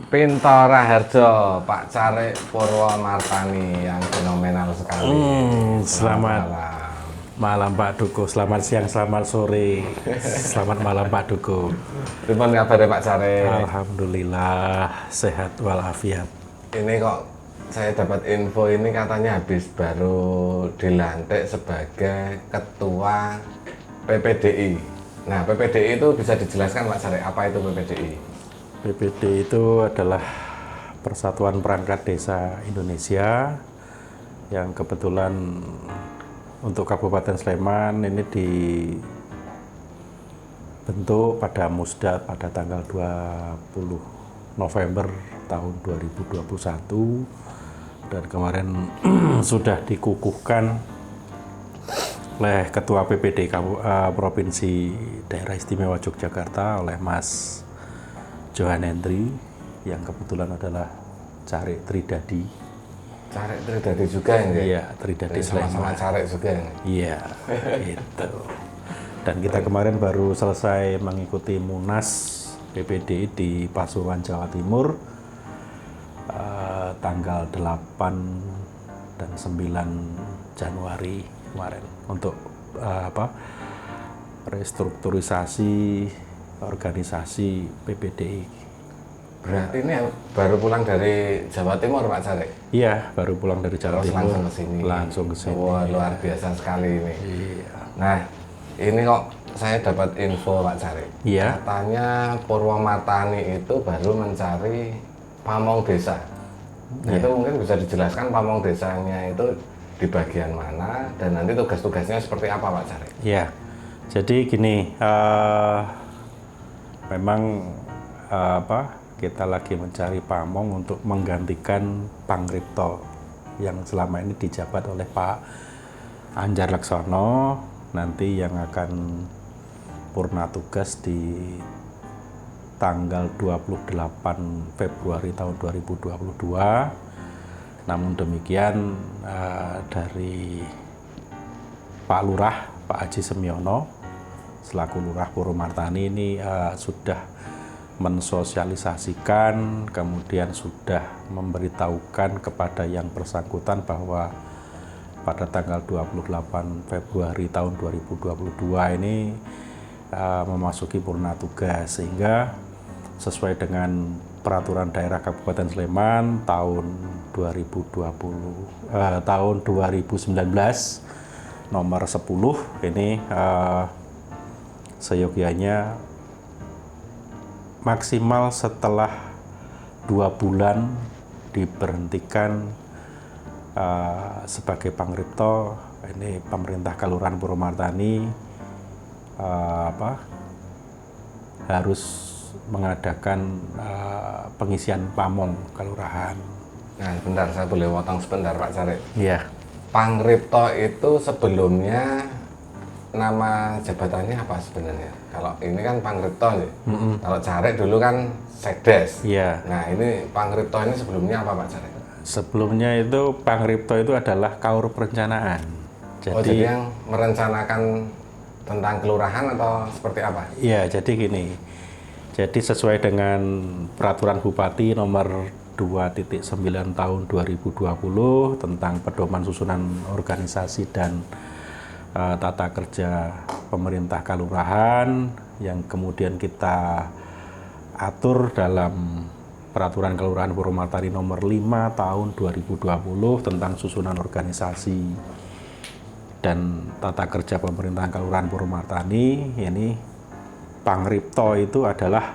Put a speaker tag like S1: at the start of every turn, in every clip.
S1: Pinto Raharjo, Pak Carik Purwomartani yang fenomenal sekali.
S2: Selamat malam Pak Duko, selamat siang, selamat sore, selamat malam Pak Duko.
S1: Pripun kabare Pak Carik?
S2: Alhamdulillah sehat walafiat.
S1: Ini kok saya dapat info ini katanya habis baru dilantik sebagai Ketua PPDI. Nah, PPDI itu bisa dijelaskan Pak Carik, apa itu PPDI?
S2: PPD itu adalah Persatuan Perangkat Desa Indonesia yang kebetulan untuk Kabupaten Sleman ini dibentuk pada Musda pada tanggal 20 November tahun 2021 dan kemarin sudah dikukuhkan oleh Ketua PPD Provinsi Daerah Istimewa Yogyakarta oleh Mas Johan Hendry yang kebetulan adalah Carik Tridadi.
S1: Carik Tridadi juga ya?
S2: Iya, Tridadi Sleman.
S1: Sama-sama Carik juga ya?
S2: Iya, itu. Dan kita kemarin baru selesai mengikuti Munas PPD di Pasuruan, Jawa Timur tanggal 8 dan 9 Januari kemarin untuk restrukturisasi organisasi PPDI.
S1: Berarti ini baru pulang dari Jawa Timur Pak Carik?
S2: Iya, baru pulang dari Jawa Timur.
S1: Langsung ke sini.
S2: Langsung ke sini.
S1: Wah, luar biasa sekali ini.
S2: Iya.
S1: Nah, ini kok saya dapat info Pak Carik.
S2: Iya.
S1: Katanya Purwomartani itu baru mencari pamong desa. Nah,
S2: Iya.
S1: itu mungkin bisa dijelaskan pamong desanya itu di bagian mana dan nanti tugas-tugasnya seperti apa Pak Carik?
S2: Iya. Jadi gini, memang kita lagi mencari pamong untuk menggantikan Pangripto yang selama ini dijabat oleh Pak Anjar Laksono, nanti yang akan purna tugas di tanggal 28 Februari tahun 2022. Namun demikian dari Pak Lurah, Pak Haji Semiono selaku Lurah Purwomartani ini sudah mensosialisasikan, kemudian sudah memberitahukan kepada yang bersangkutan bahwa pada tanggal 28 Februari tahun 2022 ini memasuki purna tugas, sehingga sesuai dengan peraturan daerah Kabupaten Sleman tahun 2019 nomor 10 ini seyogianya maksimal setelah 2 bulan diberhentikan sebagai Pangripto, ini pemerintah Kelurahan Purwomartani harus mengadakan pengisian pamong kelurahan.
S1: Nah, sebentar saya boleh potong sebentar Pak Carik.
S2: Iya.
S1: Pangripto itu sebelumnya nama jabatannya apa sebenarnya? Kalau ini kan Pangripto ya. Kalau Carik dulu kan Sekdes.
S2: Iya.
S1: Nah, ini Pangripto ini sebelumnya apa Pak Carik?
S2: Sebelumnya itu Pangripto itu adalah Kaur Perencanaan.
S1: Jadi yang merencanakan tentang kelurahan atau seperti apa?
S2: Iya, jadi gini. Jadi sesuai dengan peraturan Bupati nomor 2.9 tahun 2020 tentang pedoman susunan organisasi dan tata kerja pemerintah kelurahan yang kemudian kita atur dalam peraturan kelurahan Purwomartani nomor 5 tahun 2020 tentang susunan organisasi dan tata kerja pemerintahan kelurahan Purwomartani. Ini Pangripto itu adalah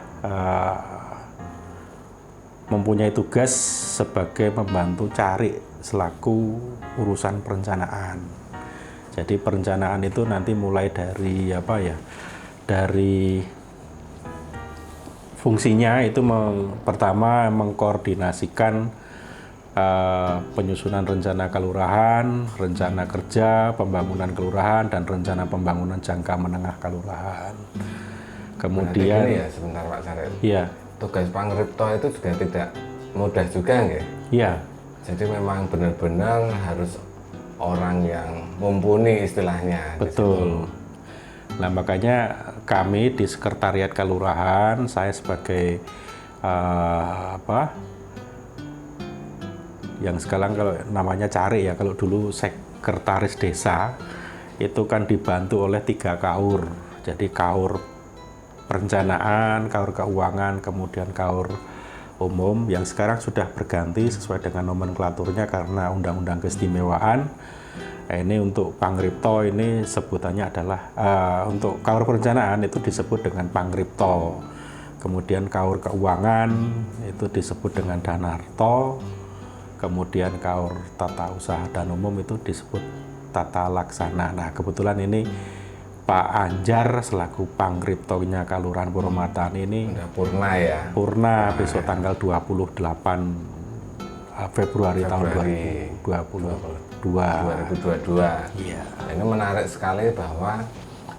S2: mempunyai tugas sebagai membantu Carik selaku urusan perencanaan. Jadi perencanaan itu nanti mulai dari dari fungsinya itu pertama mengkoordinasikan penyusunan rencana kelurahan, rencana kerja, pembangunan kelurahan, dan rencana pembangunan jangka menengah kelurahan. Kemudian
S1: ini ya sebentar Pak Carik.
S2: Iya.
S1: Tugas Pangripto itu juga tidak mudah juga nggih?
S2: Iya.
S1: Jadi memang benar-benar harus orang yang mumpuni istilahnya.
S2: Betul. Nah, makanya kami di Sekretariat Kelurahan, saya sebagai yang sekarang kalau namanya cari ya, kalau dulu sekretaris desa itu kan dibantu oleh 3 kaur. Jadi kaur perencanaan, kaur keuangan, kemudian kaur umum, yang sekarang sudah berganti sesuai dengan nomenklaturnya karena undang-undang keistimewaan. Ini untuk Pangripto ini sebutannya adalah untuk kaur perencanaan itu disebut dengan Pangripto. Kemudian kaur keuangan itu disebut dengan Danarto. Kemudian kaur tata usaha dan umum itu disebut tata laksana. Nah, kebetulan ini Pak Anjar selaku Pangriptonya Kelurahan Purwomartan ini
S1: udah purna ya.
S2: Purna besok tanggal 28 Februari tahun 2022. Iya.
S1: Ini menarik sekali bahwa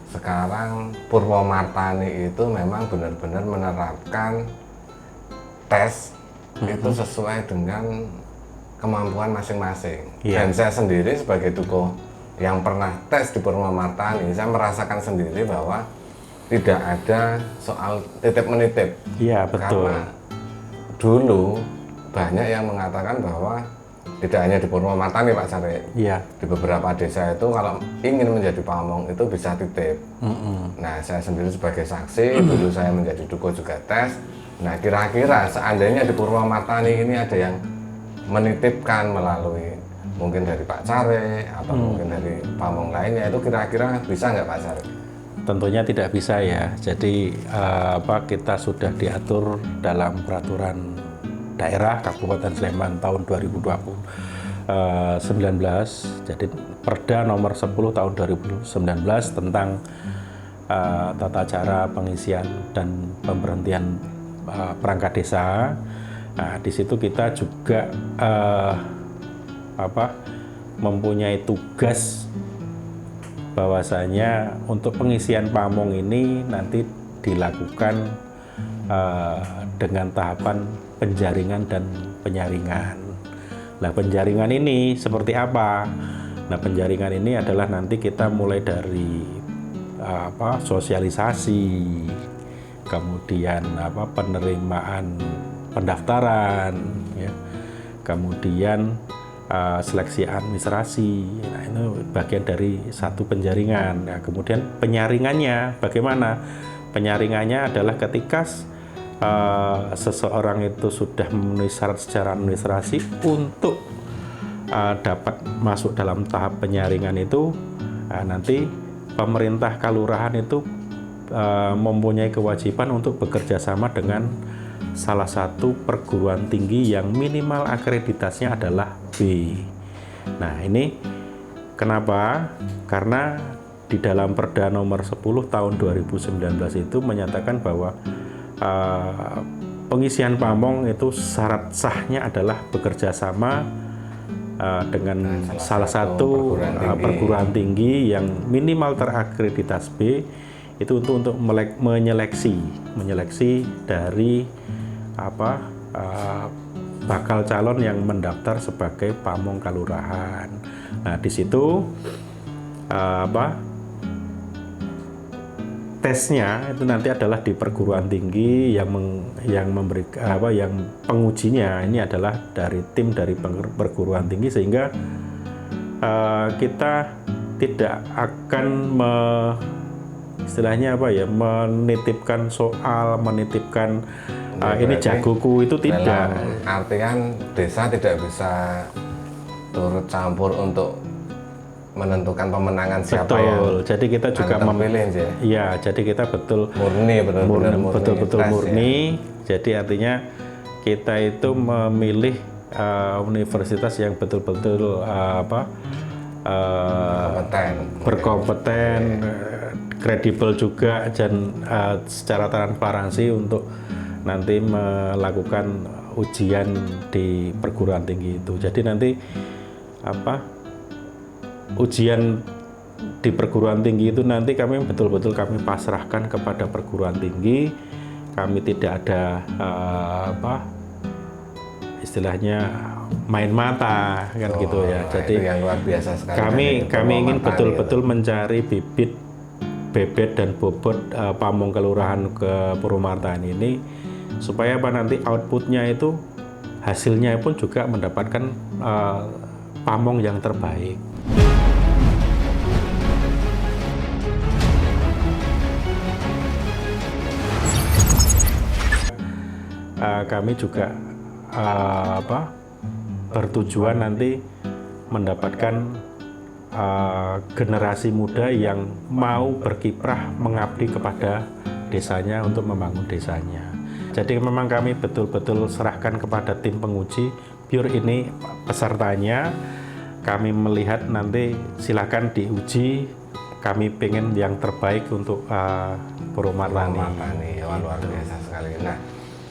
S1: sekarang Purwomartani itu memang benar-benar menerapkan tes itu sesuai dengan kemampuan masing-masing. Dan saya sendiri sebagai Duko yang pernah tes di Purwomartani, saya merasakan sendiri bahwa tidak ada soal titip menitip.
S2: Iya, betul.
S1: Karena dulu banyak yang mengatakan bahwa tidak hanya di Purwomartani Pak Sari, di beberapa desa itu kalau ingin menjadi pamong itu bisa titip. Nah, saya sendiri sebagai saksi, dulu saya menjadi Duko juga tes. Nah, kira-kira seandainya di Purwomartani ini ada yang menitipkan melalui mungkin dari Pak Care atau mungkin dari pamong lainnya, itu kira-kira bisa nggak Pak Care?
S2: Tentunya tidak bisa ya. Jadi kita sudah diatur dalam peraturan daerah Kabupaten Sleman tahun 2019. Jadi Perda nomor 10 tahun 2019 tentang tata cara pengisian dan pemberhentian perangkat desa. Nah, di situ kita juga mempunyai tugas bahwasanya untuk pengisian pamong ini nanti dilakukan dengan tahapan penjaringan dan penyaringan. Nah, penjaringan ini seperti apa? Nah, penjaringan ini adalah nanti kita mulai dari sosialisasi, kemudian penerimaan pendaftaran, ya, kemudian seleksi administrasi. Nah, itu bagian dari satu penjaringan. Nah, kemudian penyaringannya bagaimana? Penyaringannya adalah ketika seseorang itu sudah memenuhi syarat secara administrasi untuk dapat masuk dalam tahap penyaringan itu, nanti pemerintah kelurahan itu mempunyai kewajiban untuk bekerja sama dengan salah satu perguruan tinggi yang minimal akreditasinya adalah B. Nah, ini kenapa? Karena di dalam Perda nomor 10 tahun 2019 itu menyatakan bahwa pengisian pamong itu syarat sahnya adalah bekerja sama dengan salah satu perguruan tinggi yang minimal terakreditasi B, itu untuk menyeleksi dari bakal calon yang mendaftar sebagai pamong kelurahan. Nah, di situ tesnya itu nanti adalah di perguruan tinggi yang pengujinya ini adalah dari tim dari perguruan tinggi, sehingga kita tidak akan menitipkan soal, menitipkan ini jagoku, itu tidak.
S1: Artian desa tidak bisa turut campur untuk menentukan pemenangan siapa.
S2: Betul. Jadi kita juga
S1: memilih ya.
S2: Iya, jadi kita betul-betul murni. Ya. Jadi artinya kita itu memilih universitas yang betul-betul berkompeten, kredibel juga, dan secara transparansi untuk nanti melakukan ujian di perguruan tinggi itu. Jadi nanti ujian di perguruan tinggi itu nanti kami betul-betul kami pasrahkan kepada perguruan tinggi. Kami tidak ada istilahnya main mata kan gitu ya. Jadi
S1: yang luar biasa sekali.
S2: Kami ingin betul-betul mencari bibit, bebet dan bobot pamong kelurahan ke Purwomartan ini supaya apa nanti outputnya itu hasilnya pun juga mendapatkan pamong yang terbaik. Kami juga bertujuan nanti mendapatkan generasi muda yang mau berkiprah mengabdi kepada desanya untuk membangun desanya. Jadi memang kami betul-betul serahkan kepada tim penguji, Pure ini pesertanya, kami melihat nanti silakan diuji, kami pengen yang terbaik untuk
S1: Purwomartani. Wah, luar biasa sekali. Nah,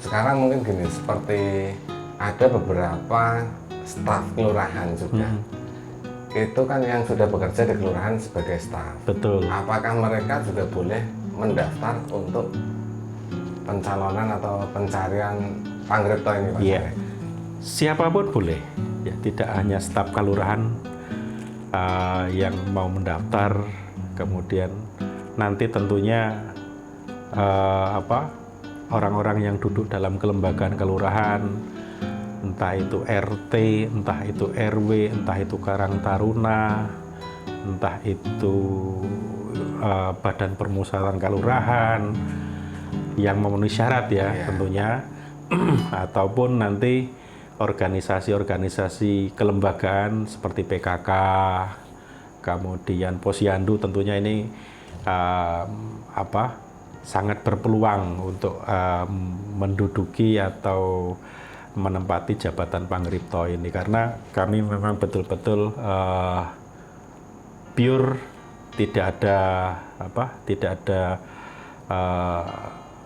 S1: sekarang mungkin gini, seperti ada beberapa staf kelurahan juga. Itu kan yang sudah bekerja di kelurahan sebagai staf.
S2: Betul.
S1: Apakah mereka juga boleh mendaftar untuk pencalonan atau pencarian Pangripto ini, Pak?
S2: Iya. Siapapun boleh. Ya, tidak hanya staf kelurahan yang mau mendaftar, kemudian nanti tentunya orang-orang yang duduk dalam kelembagaan kelurahan, entah itu RT, entah itu RW, entah itu Karang Taruna, entah itu Badan Permusyawaratan Kelurahan yang memenuhi syarat ya tentunya, ataupun nanti organisasi-organisasi kelembagaan seperti PKK, kemudian Posyandu, tentunya ini sangat berpeluang untuk menduduki atau menempati jabatan Pangripto ini, karena kami memang betul-betul pure, tidak ada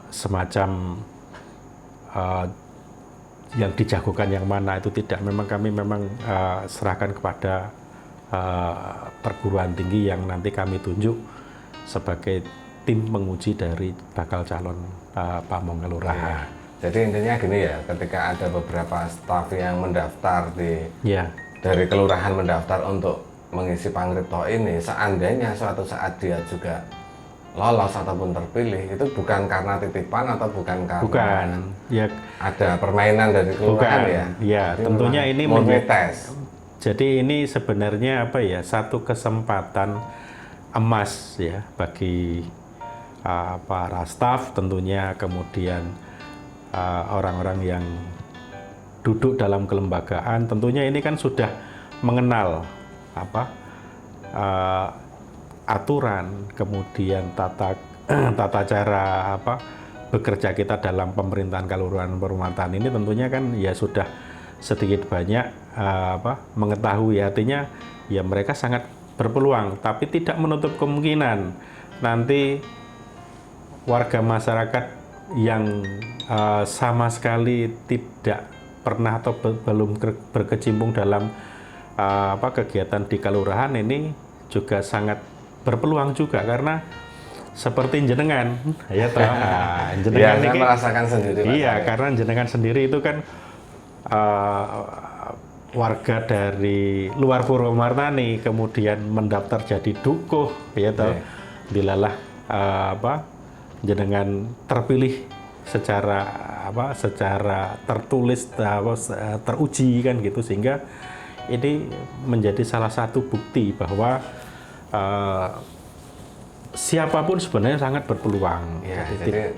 S2: semacam yang dijagokan yang mana, itu tidak. Memang kami serahkan kepada perguruan tinggi yang nanti kami tunjuk sebagai tim penguji dari bakal calon pamong kelurahan.
S1: Jadi intinya gini ya, ketika ada beberapa staf yang mendaftar dari kelurahan mendaftar untuk mengisi Pangripto ini, seandainya suatu saat dia juga lolos ataupun terpilih, itu bukan karena titipan atau bukan karena ada permainan dari kelurahan ya?
S2: Ya, tentunya ini
S1: tes.
S2: Jadi ini sebenarnya satu kesempatan emas ya bagi para staf tentunya, kemudian orang-orang yang duduk dalam kelembagaan, tentunya ini kan sudah mengenal aturan, kemudian tata cara bekerja kita dalam pemerintahan kelurahan Purwomartani ini, tentunya kan ya sudah sedikit banyak mengetahui. Artinya ya mereka sangat berpeluang, tapi tidak menutup kemungkinan nanti warga masyarakat yang sama sekali tidak pernah atau belum berkecimpung dalam kegiatan di kelurahan ini juga sangat berpeluang juga, karena seperti jenengan ya jenengan
S1: ini merasakan sendiri.
S2: Iya, karena jenengan sendiri itu kan warga dari luar Purwomartani, kemudian mendaftar jadi dukuh ya dilalah jenengan terpilih secara tertulis teruji kan gitu, sehingga ini menjadi salah satu bukti bahwa siapapun sebenarnya sangat berpeluang.
S1: Ya, jadi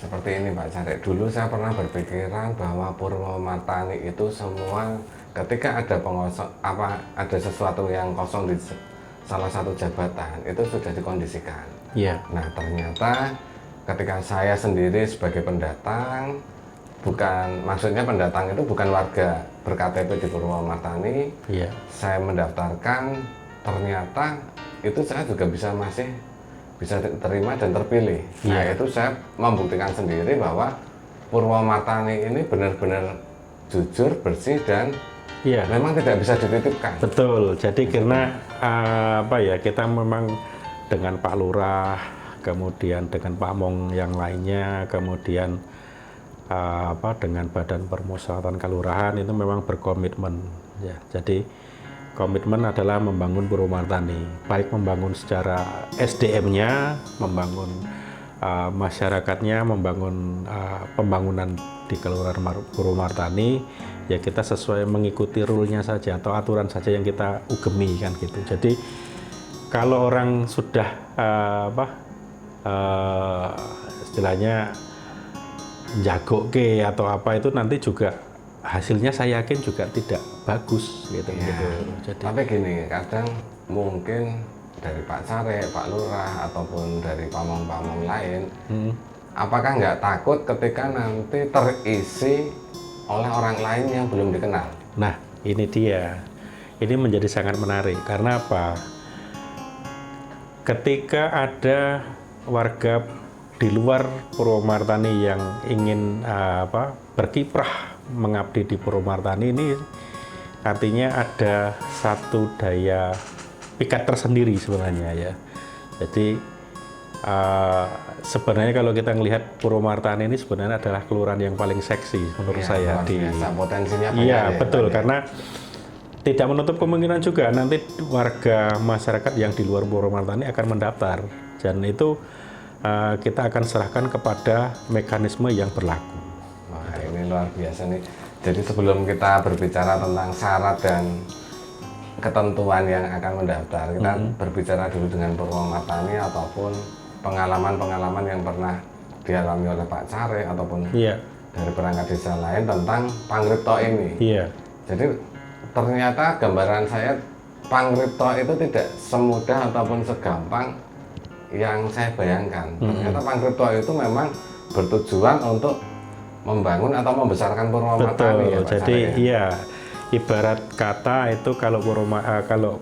S1: seperti ini Pak Carek, dulu saya pernah berpikiran bahwa Purwomartani itu semua ketika ada ada sesuatu yang kosong di salah satu jabatan itu sudah dikondisikan.
S2: Yeah.
S1: Nah, ternyata ketika saya sendiri sebagai pendatang, maksudnya pendatang itu bukan warga ber-KTP di Purwomartani, saya mendaftarkan, ternyata itu saya juga masih bisa diterima dan terpilih. Nah, itu saya membuktikan sendiri bahwa Purwomartani ini benar-benar jujur, bersih, dan memang tidak bisa dititipkan.
S2: Betul. Jadi karena kita memang dengan Pak Lurah, kemudian dengan Pak Mong yang lainnya, kemudian dengan Badan Permusyawaratan Kelurahan itu memang berkomitmen ya. Jadi komitmen adalah membangun Purwomartani, baik membangun secara SDM-nya, membangun masyarakatnya membangun pembangunan di Kelurahan Purwomartani, ya kita sesuai mengikuti rule-nya saja atau aturan saja yang kita ugemi kan gitu. Jadi kalau orang sudah istilahnya jagoke atau apa itu nanti juga hasilnya saya yakin juga tidak bagus gitu. Jadi
S1: tapi gini, kadang mungkin dari Pak Carik, Pak Lurah ataupun dari pamong-pamong lain, apakah nggak takut ketika nanti terisi oleh orang lain yang belum dikenal?
S2: Nah, ini dia. Ini menjadi sangat menarik karena apa? Ketika ada warga di luar Purwomartani yang ingin berkiprah mengabdi di Purwomartani, ini artinya ada satu daya pikat tersendiri sebenarnya ya. Jadi sebenarnya kalau kita melihat Purwomartani ini sebenarnya adalah kelurahan yang paling seksi menurut saya di
S1: potensinya banyak.
S2: Iya, betul karena tidak menutup kemungkinan juga nanti warga masyarakat yang di luar Purwomartani akan mendaftar dan itu kita akan serahkan kepada mekanisme yang berlaku.
S1: Wah, ini luar biasa nih. Jadi sebelum kita berbicara tentang syarat dan ketentuan yang akan mendaftar, kita berbicara dulu dengan Purwomartani ataupun pengalaman-pengalaman yang pernah dialami oleh Pak Carik ataupun dari perangkat desa lain tentang Pangripto ini. Jadi ternyata gambaran saya Pangripto itu tidak semudah ataupun segampang yang saya bayangkan. Ternyata Pangripto itu memang bertujuan untuk membangun atau membesarkan Purwomartani.
S2: Betul. Ya, Pak jadi Carik, ya. Ibarat kata itu kalau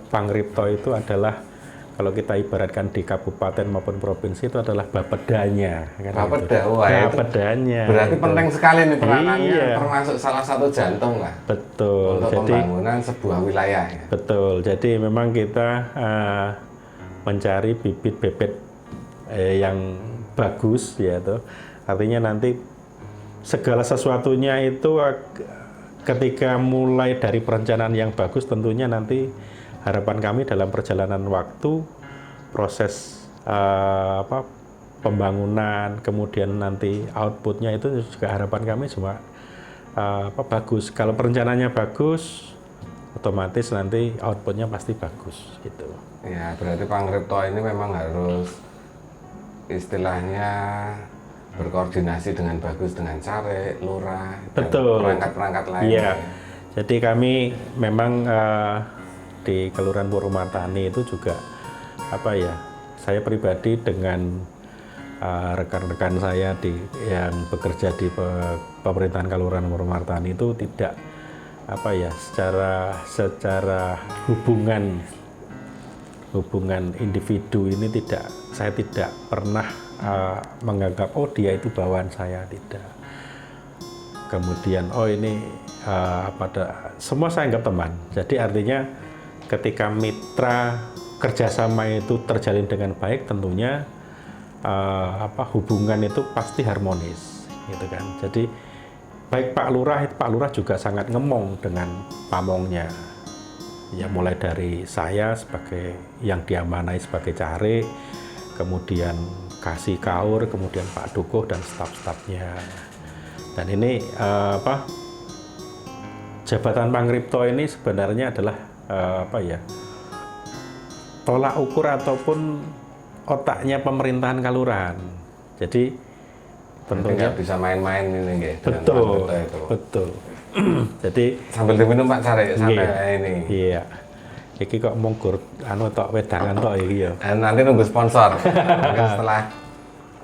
S2: Pangripto itu adalah kalau kita ibaratkan di kabupaten maupun provinsi itu adalah bapedanya. Bapedanya.
S1: Berarti gitu. Penting sekali nih peranannya, termasuk salah satu jantung lah.
S2: Betul.
S1: Untuk pembangunan sebuah wilayah. Ya.
S2: Betul. Jadi memang kita mencari bibit-bibit yang bagus, ya tuh. Artinya nanti segala sesuatunya itu ketika mulai dari perencanaan yang bagus, tentunya nanti harapan kami dalam perjalanan waktu proses pembangunan kemudian nanti outputnya itu juga harapan kami semua bagus. Kalau perencanaannya bagus, otomatis nanti outputnya pasti bagus gitu.
S1: Ya, berarti Pangripto ini memang harus istilahnya berkoordinasi dengan bagus dengan Carik, Lurah, dan perangkat-perangkat lain.
S2: Iya. Jadi kami memang di Kelurahan Purwomartani itu juga saya pribadi dengan rekan-rekan saya yang bekerja di pemerintahan Kelurahan Purwomartani itu tidak secara hubungan individu ini saya tidak pernah menganggap dia itu bawaan saya, tidak. Kemudian ini semua saya anggap teman. Jadi artinya ketika mitra kerjasama itu terjalin dengan baik, tentunya hubungan itu pasti harmonis, gitu kan. Jadi baik Pak Lurah juga sangat ngemong dengan pamongnya. Ya mulai dari saya sebagai yang diamanai sebagai Carik, kemudian Kasih Kaur, kemudian Pak Dukuh dan staf-stafnya. Dan ini jabatan Pangripto ini sebenarnya adalah tolak ukur ataupun otaknya pemerintahan kelurahan. Jadi tentunya
S1: bisa main-main ini
S2: betul. Jadi
S1: sambil diminum Pak Carik sampai ini.
S2: Iya. Iki kok mungkur tok wedangan tok iki ya.
S1: Nanti nunggu sponsor. Mungkin setelah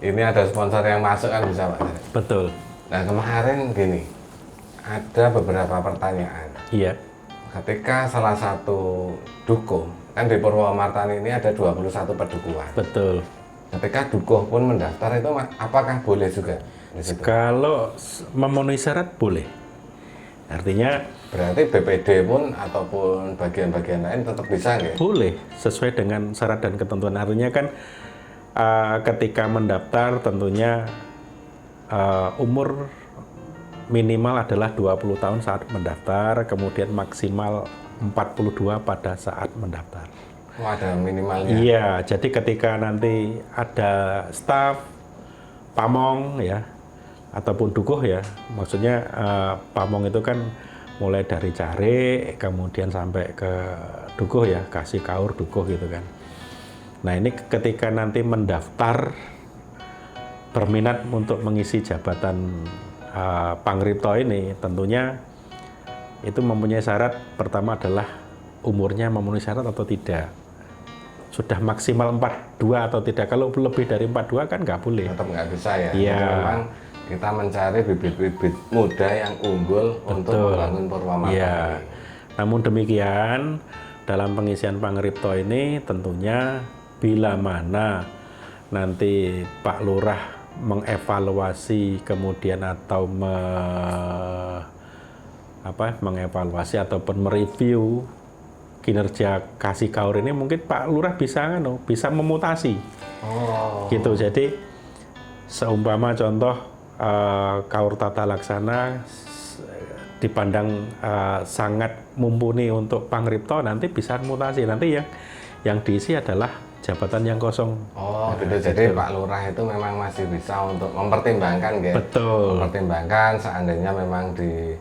S1: ini ada sponsor yang masuk kan bisa Pak Carik.
S2: Betul.
S1: Nah, kemarin gini. Ada beberapa pertanyaan.
S2: Iya.
S1: Ketika salah satu dukuh, kan di Purwomartani ini ada 21 pedukuhan.
S2: Betul.
S1: Ketika dukuh pun mendaftar itu apakah boleh juga?
S2: Kalau memenuhi syarat boleh. Artinya
S1: berarti BPD pun ataupun bagian-bagian lain tetap bisa nggak?
S2: Boleh, sesuai dengan syarat dan ketentuan. Artinya kan ketika mendaftar tentunya umur minimal adalah 20 tahun saat mendaftar, kemudian maksimal 42 pada saat mendaftar.
S1: Oh, ada minimalnya?
S2: Iya, jadi ketika nanti ada staf pamong ya, ataupun dukuh ya. Maksudnya pamong itu kan mulai dari cari, kemudian sampai ke dukuh ya, kasih kaur dukuh gitu kan. Nah ini ketika nanti mendaftar berminat untuk mengisi jabatan Pangripto ini, tentunya itu mempunyai syarat. Pertama adalah umurnya memenuhi syarat atau tidak. Sudah maksimal 42 atau tidak. Kalau lebih dari 42 kan nggak boleh.
S1: Tetap nggak bisa ya.
S2: Iya.
S1: Jadi memang kita mencari bibit-bibit muda yang unggul untuk membangun Purwamartani.
S2: Iya. Namun demikian, dalam pengisian Pangripto ini tentunya bila mana nanti Pak Lurah mengevaluasi kemudian atau mengevaluasi ataupun mereview kinerja kasih kaur ini, mungkin Pak Lurah bisa memutasi. Gitu. Jadi seumpama contoh kaur tata laksana dipandang sangat mumpuni untuk Pangripto, nanti bisa mutasi. Nanti yang diisi adalah jabatan yang kosong.
S1: Gitu. Jadi Pak Lurah itu memang masih bisa untuk mempertimbangkan, gitu.
S2: Betul.
S1: Mempertimbangkan seandainya memang di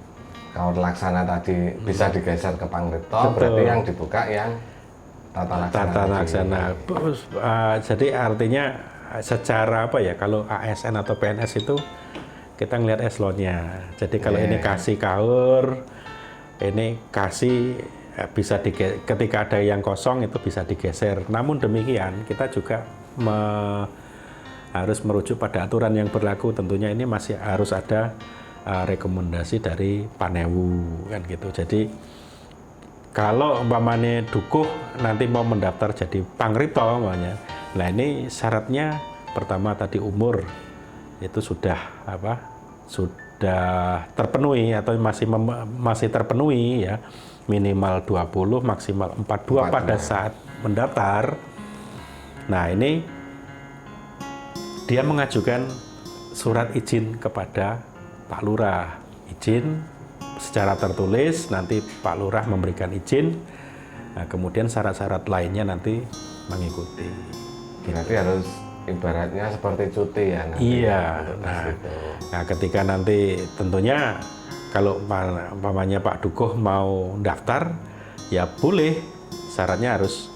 S1: kaur laksana tadi bisa digeser ke Pangripto, berarti yang dibuka yang tata laksana.
S2: Jadi artinya secara kalau ASN atau PNS itu kita ngelihat eselonnya. Jadi kalau ini kasih kaur, ini kasih bisa ketika ada yang kosong itu bisa digeser. Namun demikian kita juga harus merujuk pada aturan yang berlaku. Tentunya ini masih harus ada rekomendasi dari Panewu kan gitu. Jadi kalau umpamanya dukuh nanti mau mendaftar jadi Pangripto umpamanya, nah ini syaratnya pertama tadi umur itu sudah terpenuhi atau masih terpenuhi ya, minimal 20 maksimal 42 pada saat mendaftar. Nah ini dia mengajukan surat izin kepada Pak Lurah, izin secara tertulis, nanti Pak Lurah memberikan izin. Nah, kemudian syarat-syarat lainnya nanti mengikuti.
S1: Berarti harus ibaratnya seperti cuti ya nanti.
S2: Iya. Nah, ketika nanti tentunya kalau umpamanya Pak Dukuh mau daftar, ya boleh. Syaratnya harus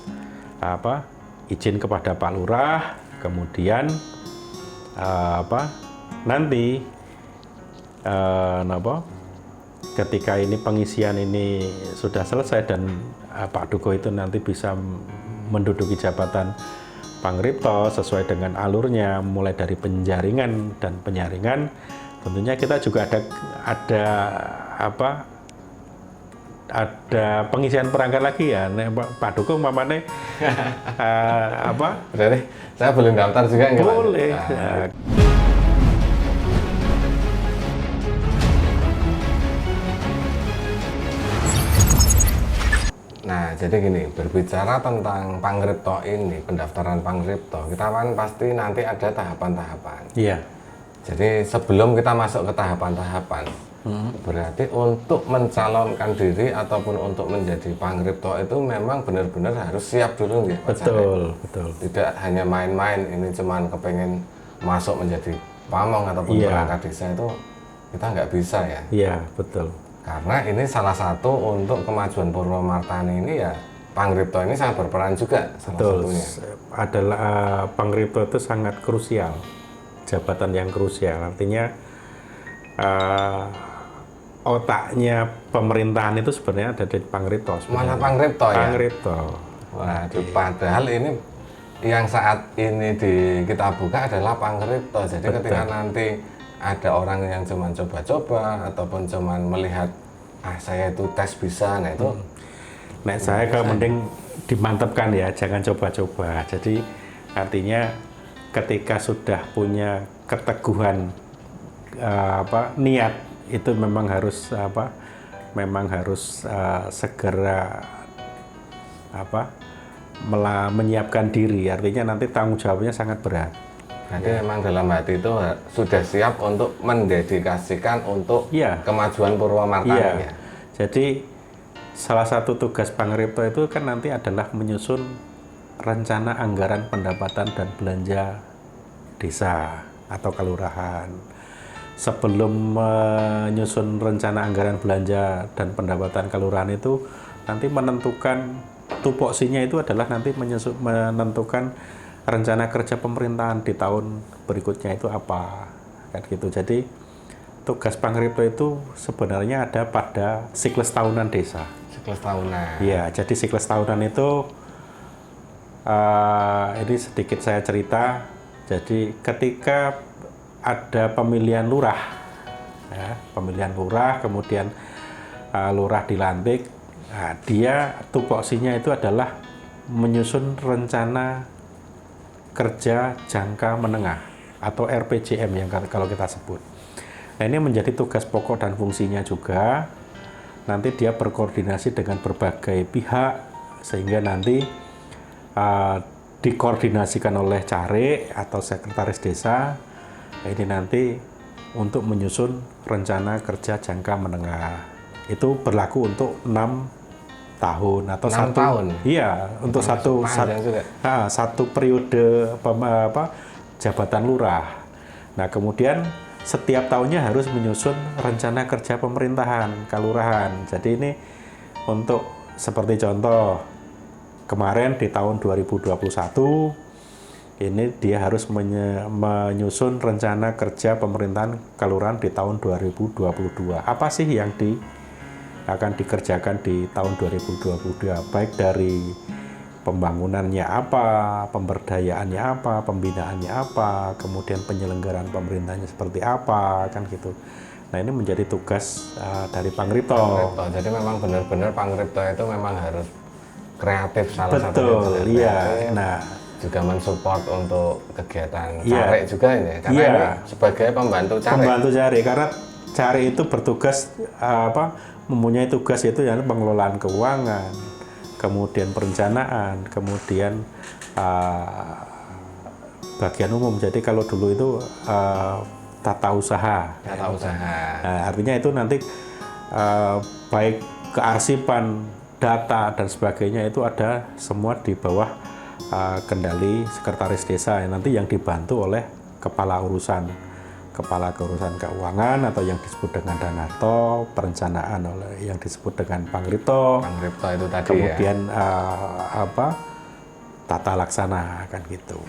S2: izin kepada Pak Lurah, kemudian nanti ketika ini pengisian ini sudah selesai dan Pak Dukuh itu nanti bisa menduduki jabatan Pangripto sesuai dengan alurnya, mulai dari penjaringan dan penyaringan. Tentunya kita juga ada pengisian perangkat lagi ya, Pak Dukuh umpamanya
S1: Berarti saya boleh daftar juga nggak?
S2: Boleh.
S1: Nah, jadi gini, berbicara tentang Pangripto ini, pendaftaran Pangripto, kita kan pasti nanti ada tahapan-tahapan.
S2: Iya.
S1: Jadi sebelum kita masuk ke tahapan-tahapan, berarti untuk mencalonkan diri ataupun untuk menjadi Pangripto itu memang benar-benar harus siap dulu, ya, Pak
S2: Betul,
S1: Syarif?
S2: betul.
S1: Tidak hanya main-main, ini cuman kepengen masuk menjadi pamong ataupun perangkat desa itu kita nggak bisa ya.
S2: Iya, betul.
S1: Karena ini salah satu untuk kemajuan Purwamartani ini ya, Pangripto ini sangat berperan juga salah satunya.
S2: Adalah Pangripto itu sangat krusial, jabatan yang krusial. Artinya otaknya pemerintahan itu sebenarnya ada di Pangripto.
S1: Malah Pangripto ya?
S2: Pangripto.
S1: Waduh, padahal ini yang saat ini kita buka adalah Pangripto. Jadi ketika nanti ada orang yang cuma coba-coba ataupun cuma melihat saya itu tes bisa, nah itu
S2: saya kalau mending dimantapkan ya, jangan coba-coba. Jadi artinya ketika sudah punya keteguhan niat itu memang harus segera menyiapkan diri. Artinya nanti tanggung jawabnya sangat berat.
S1: Jadi memang dalam hati itu sudah siap untuk mendedikasikan untuk kemajuan Purwamartani.
S2: Iya. Jadi salah satu tugas Pangripto itu kan nanti adalah menyusun rencana anggaran pendapatan dan belanja desa. atau kelurahan. Sebelum menyusun rencana anggaran belanja dan pendapatan kelurahan itu nanti menentukan tupoksinya itu adalah nanti menentukan rencana kerja pemerintahan di tahun berikutnya itu apa kan gitu. Jadi tugas Pangripto itu sebenarnya ada pada siklus tahunan desa.
S1: Siklus tahunan.
S2: Iya, jadi siklus tahunan itu ini sedikit saya cerita. Jadi ketika ada pemilihan lurah, ya, pemilihan lurah, kemudian lurah dilantik, nah, dia tupoksinya itu adalah menyusun rencana kerja jangka menengah atau RPJM yang kalau kita sebut. Nah, ini menjadi tugas pokok dan fungsinya juga. Nanti dia berkoordinasi dengan berbagai pihak sehingga nanti dikoordinasikan oleh carik atau sekretaris desa. Ini nanti untuk menyusun rencana kerja jangka menengah. Itu berlaku untuk 6 tahun atau
S1: 6 tahun.
S2: Iya, untuk satu periode jabatan lurah. Nah, kemudian setiap tahunnya harus menyusun rencana kerja pemerintahan kelurahan. Jadi ini untuk seperti contoh kemarin di tahun 2021 ini dia harus menyusun rencana kerja pemerintahan kelurahan di tahun 2022. Apa sih yang akan dikerjakan di tahun 2022? Baik dari pembangunannya apa, pemberdayaannya apa, pembinaannya apa, kemudian penyelenggaraan pemerintahnya seperti apa, kan gitu. Nah, ini menjadi tugas dari Pangripto.
S1: Jadi memang benar-benar Pangripto itu memang harus kreatif salah satunya.
S2: Betul, iya. Nah,
S1: juga mensupport untuk kegiatan carik juga ini, karena ini sebagai pembantu carik.
S2: Pembantu carik, karena carik itu bertugas mempunyai tugas itu yang pengelolaan keuangan, kemudian perencanaan, kemudian bagian umum. Jadi kalau dulu itu tata usaha.
S1: Tata usaha.
S2: Nah, artinya itu nanti baik kearsipan, data dan sebagainya itu ada semua di bawah kendali sekretaris desa nanti yang dibantu oleh kepala keurusan keuangan atau yang disebut dengan Danarto, perencanaan oleh yang disebut dengan Pangripto.
S1: Pangripto itu tadi
S2: kemudian tata laksana kan gitu.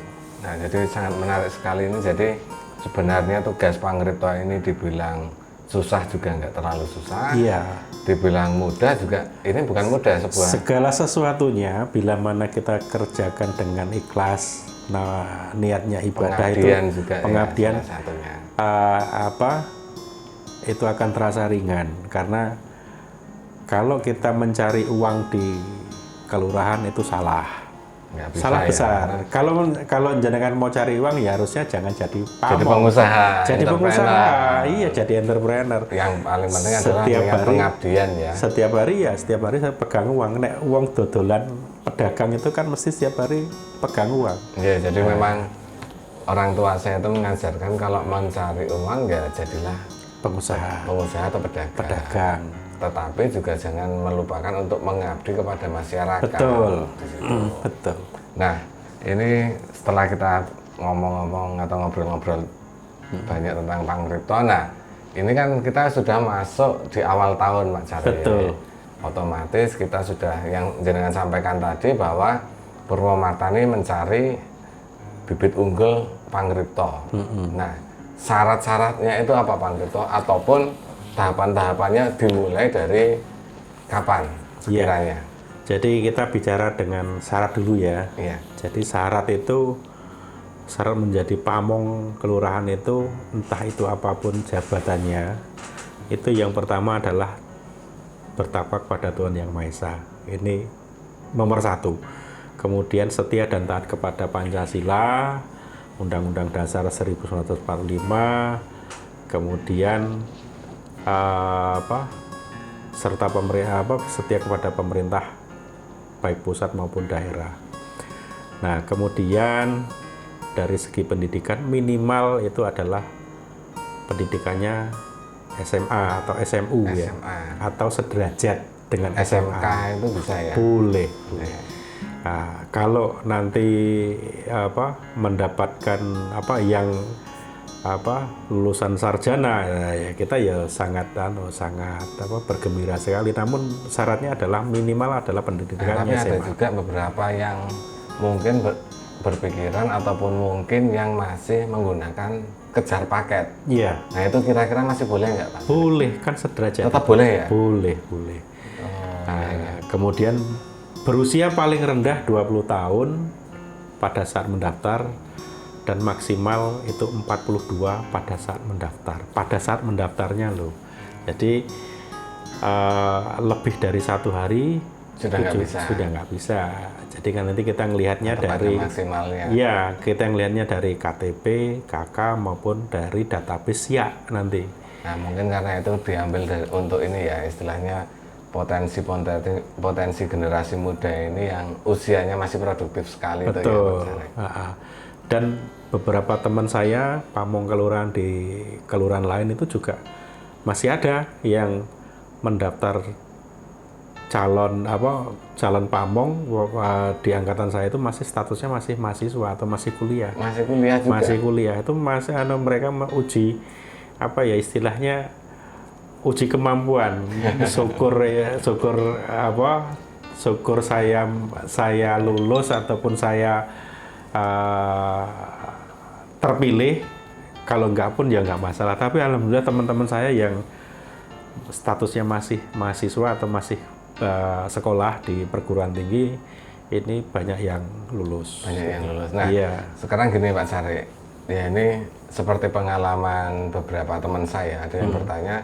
S1: Nah, jadi sangat menarik sekali ini. Jadi sebenarnya tugas Pangripto ini dibilang susah juga nggak terlalu susah.
S2: Iya.
S1: Dibilang mudah juga, ini bukan mudah sebuah.
S2: Segala sesuatunya bila mana kita kerjakan dengan ikhlas, nah niatnya ibadah
S1: pengabdian
S2: itu,
S1: juga
S2: pengabdian
S1: ya, salah satunya.
S2: Itu akan terasa ringan karena kalau kita mencari uang di kelurahan itu salah.
S1: Bisa,
S2: salah
S1: ya,
S2: besar. Kalau jenengan mau cari uang ya harusnya jangan jadi pamong.
S1: Jadi pengusaha.
S2: Jadi pengusaha. Iya, jadi entrepreneur.
S1: Yang paling penting adalah dengan pengabdian ya.
S2: Setiap hari saya pegang uang. Nek uang dodolan pedagang itu kan mesti setiap hari pegang uang.
S1: Iya, jadi memang orang tua saya itu mengajarkan kalau mencari uang ya jadilah
S2: pengusaha
S1: atau pedagang. Tetapi juga jangan melupakan untuk mengabdi kepada masyarakat.
S2: Betul. Betul.
S1: Nah, ini setelah kita ngomong-ngomong atau ngobrol-ngobrol banyak tentang Pangripto, nah ini kan kita sudah masuk di awal tahun, Pak Cari.
S2: Betul.
S1: Otomatis kita sudah yang jenengan sampaikan tadi bahwa Purwomartani mencari bibit unggul Pangripto. Nah, syarat-syaratnya itu apa Pangripto? Ataupun tahapan-tahapannya dimulai dari kapan sekiranya?
S2: Jadi kita bicara dengan syarat dulu ya.
S1: Iya.
S2: Jadi syarat menjadi pamong kelurahan itu, entah itu apapun jabatannya, itu yang pertama adalah bertakwa kepada Tuhan Yang Maha Esa. Ini nomor 1. Kemudian setia dan taat kepada Pancasila, Undang-Undang Dasar 1945, kemudian serta setia kepada pemerintah baik pusat maupun daerah. Nah, kemudian dari segi pendidikan minimal itu adalah pendidikannya SMA atau SMU ya, atau sederajat dengan
S1: SMK itu bisa ya?
S2: Boleh. Nah, kalau nanti mendapatkan yang lulusan sarjana, ya kita ya sangat bergembira sekali. Namun syaratnya adalah minimal adalah
S1: Nah,
S2: pendidikannya
S1: tapi ada
S2: SMA.
S1: juga beberapa yang mungkin berpikiran ataupun mungkin yang masih menggunakan kejar paket.
S2: Iya,
S1: Nah, itu kira-kira masih boleh nggak, Pak?
S2: boleh kan sederajat.
S1: Tetap boleh ya?
S2: Boleh. Nah, kemudian berusia paling rendah 20 tahun pada saat mendaftar dan maksimal itu 42 pada saat mendaftar. Pada saat mendaftarnya loh. Jadi lebih dari 1 hari
S1: Sudah nggak bisa.
S2: Sudah nggak bisa. Jadi kan nanti kita ngelihatnya
S1: Tetap ada
S2: dari
S1: maksimalnya.
S2: ya, kita ngelihatnya dari KTP, KK maupun dari database ya nanti.
S1: Nah, mungkin karena itu diambil untuk ini ya, istilahnya potensi generasi muda ini yang usianya masih produktif sekali.
S2: Betul.
S1: Itu ya, Pak Sarek.
S2: Dan beberapa teman saya pamong kelurahan di kelurahan lain itu juga masih ada yang mendaftar calon pamong di angkatan saya itu masih statusnya masih mahasiswa atau masih kuliah.
S1: Masih kuliah juga.
S2: Masih kuliah itu masih mereka uji istilahnya uji kemampuan. Syukur saya lulus ataupun saya terpilih. Kalau enggak pun ya enggak masalah. Tapi alhamdulillah teman-teman saya yang statusnya masih mahasiswa atau masih sekolah di perguruan tinggi ini banyak yang lulus.
S1: Banyak yang lulus. Nah,
S2: iya.
S1: Sekarang gini Pak Sarek, ya ini seperti pengalaman beberapa teman saya, ada yang bertanya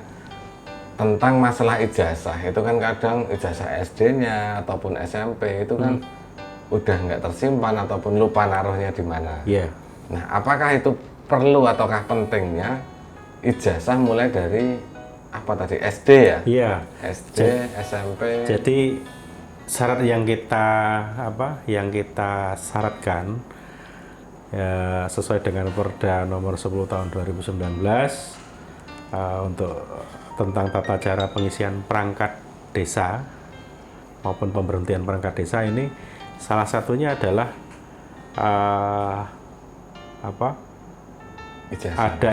S1: tentang masalah ijazah. Itu kan kadang ijazah SD-nya ataupun SMP itu kan udah nggak tersimpan ataupun lupa naruhnya di mana.
S2: Iya.
S1: Nah, apakah itu perlu ataukah pentingnya ijazah mulai dari tadi SD ya?
S2: Iya.
S1: SD, SMP.
S2: Jadi syarat yang kita syaratkan ya, sesuai dengan Perda nomor 10 tahun 2019 untuk tentang tata cara pengisian perangkat desa maupun pemberhentian perangkat desa ini salah satunya adalah ada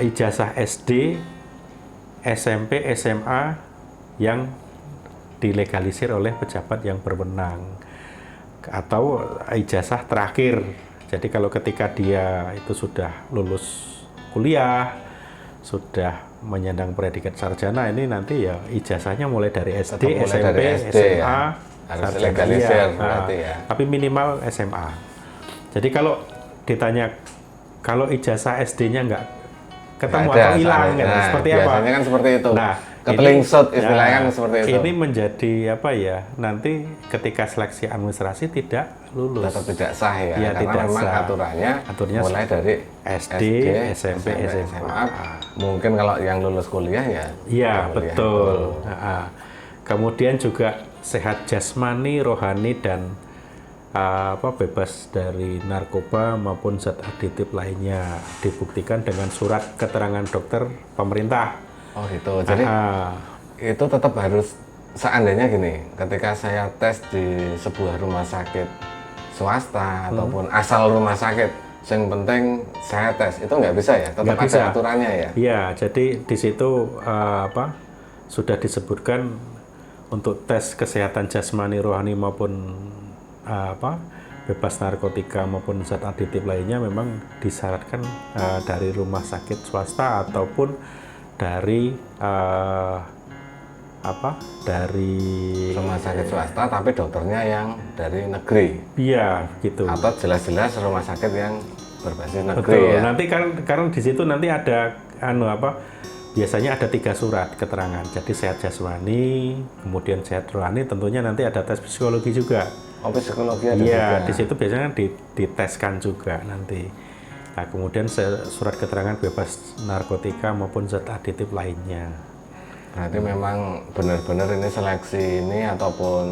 S2: ijazah SD, SMP, SMA yang dilegalisir oleh pejabat yang berwenang atau ijazah terakhir. Jadi kalau ketika dia itu sudah lulus kuliah, sudah menyandang predikat sarjana, ini nanti ya ijazahnya mulai dari SD, SMP, SMA,
S1: ya. Harus legalisir berarti ya.
S2: Tapi minimal SMA. Jadi kalau ditanya kalau ijazah SD-nya nggak ketemu atau hilang, seperti apa?
S1: Biasanya kan seperti itu.
S2: Nah,
S1: ketelingsut istilahnya kan seperti itu.
S2: Ini menjadi nanti ketika seleksi administrasi tidak lulus.
S1: Tetap tidak sah ya,
S2: ya
S1: karena
S2: tidak
S1: memang
S2: sah.
S1: aturannya mulai dari
S2: SD, SMP, SMA.
S1: Mungkin kalau yang lulus kuliah ya.
S2: Iya, betul. Kemudian juga sehat jasmani, rohani dan bebas dari narkoba maupun zat aditif lainnya dibuktikan dengan surat keterangan dokter pemerintah.
S1: Oh gitu. Jadi itu tetap harus, seandainya gini, ketika saya tes di sebuah rumah sakit swasta ataupun asal rumah sakit, yang penting saya tes, itu nggak bisa ya? Tetap ada aturannya ya?
S2: Iya, jadi di situ sudah disebutkan untuk tes kesehatan jasmani, rohani maupun bebas narkotika maupun zat aditif lainnya memang disyaratkan dari rumah sakit swasta ataupun dari dari
S1: rumah sakit swasta tapi dokternya yang dari negeri.
S2: Iya, gitu.
S1: Atau jelas-jelas rumah sakit yang berbasis negeri.
S2: Betul.
S1: Ya.
S2: Nanti karena di situ nanti ada biasanya ada 3 surat keterangan. Jadi sehat jasmani, kemudian sehat rohani, tentunya nanti ada tes psikologi juga.
S1: Oh, psikologi ada
S2: juga.
S1: Iya,
S2: di situ biasanya diteskan juga nanti. Nah, kemudian surat keterangan bebas narkotika maupun zat aditif lainnya.
S1: Berarti memang benar-benar ini seleksi ini ataupun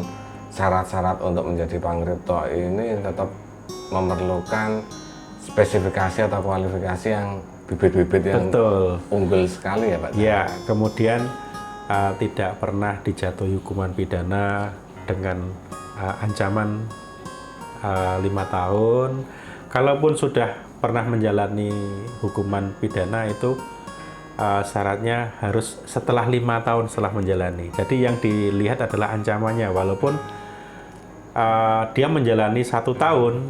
S1: syarat-syarat untuk menjadi pangripto ini tetap memerlukan spesifikasi atau kualifikasi yang bibit-bibit yang unggul sekali ya Pak?
S2: Ya, kemudian tidak pernah dijatuhi hukuman pidana dengan ancaman 5 tahun, kalaupun sudah pernah menjalani hukuman pidana itu syaratnya harus setelah 5 tahun setelah menjalani. Jadi yang dilihat adalah ancamannya, walaupun dia menjalani 1 tahun,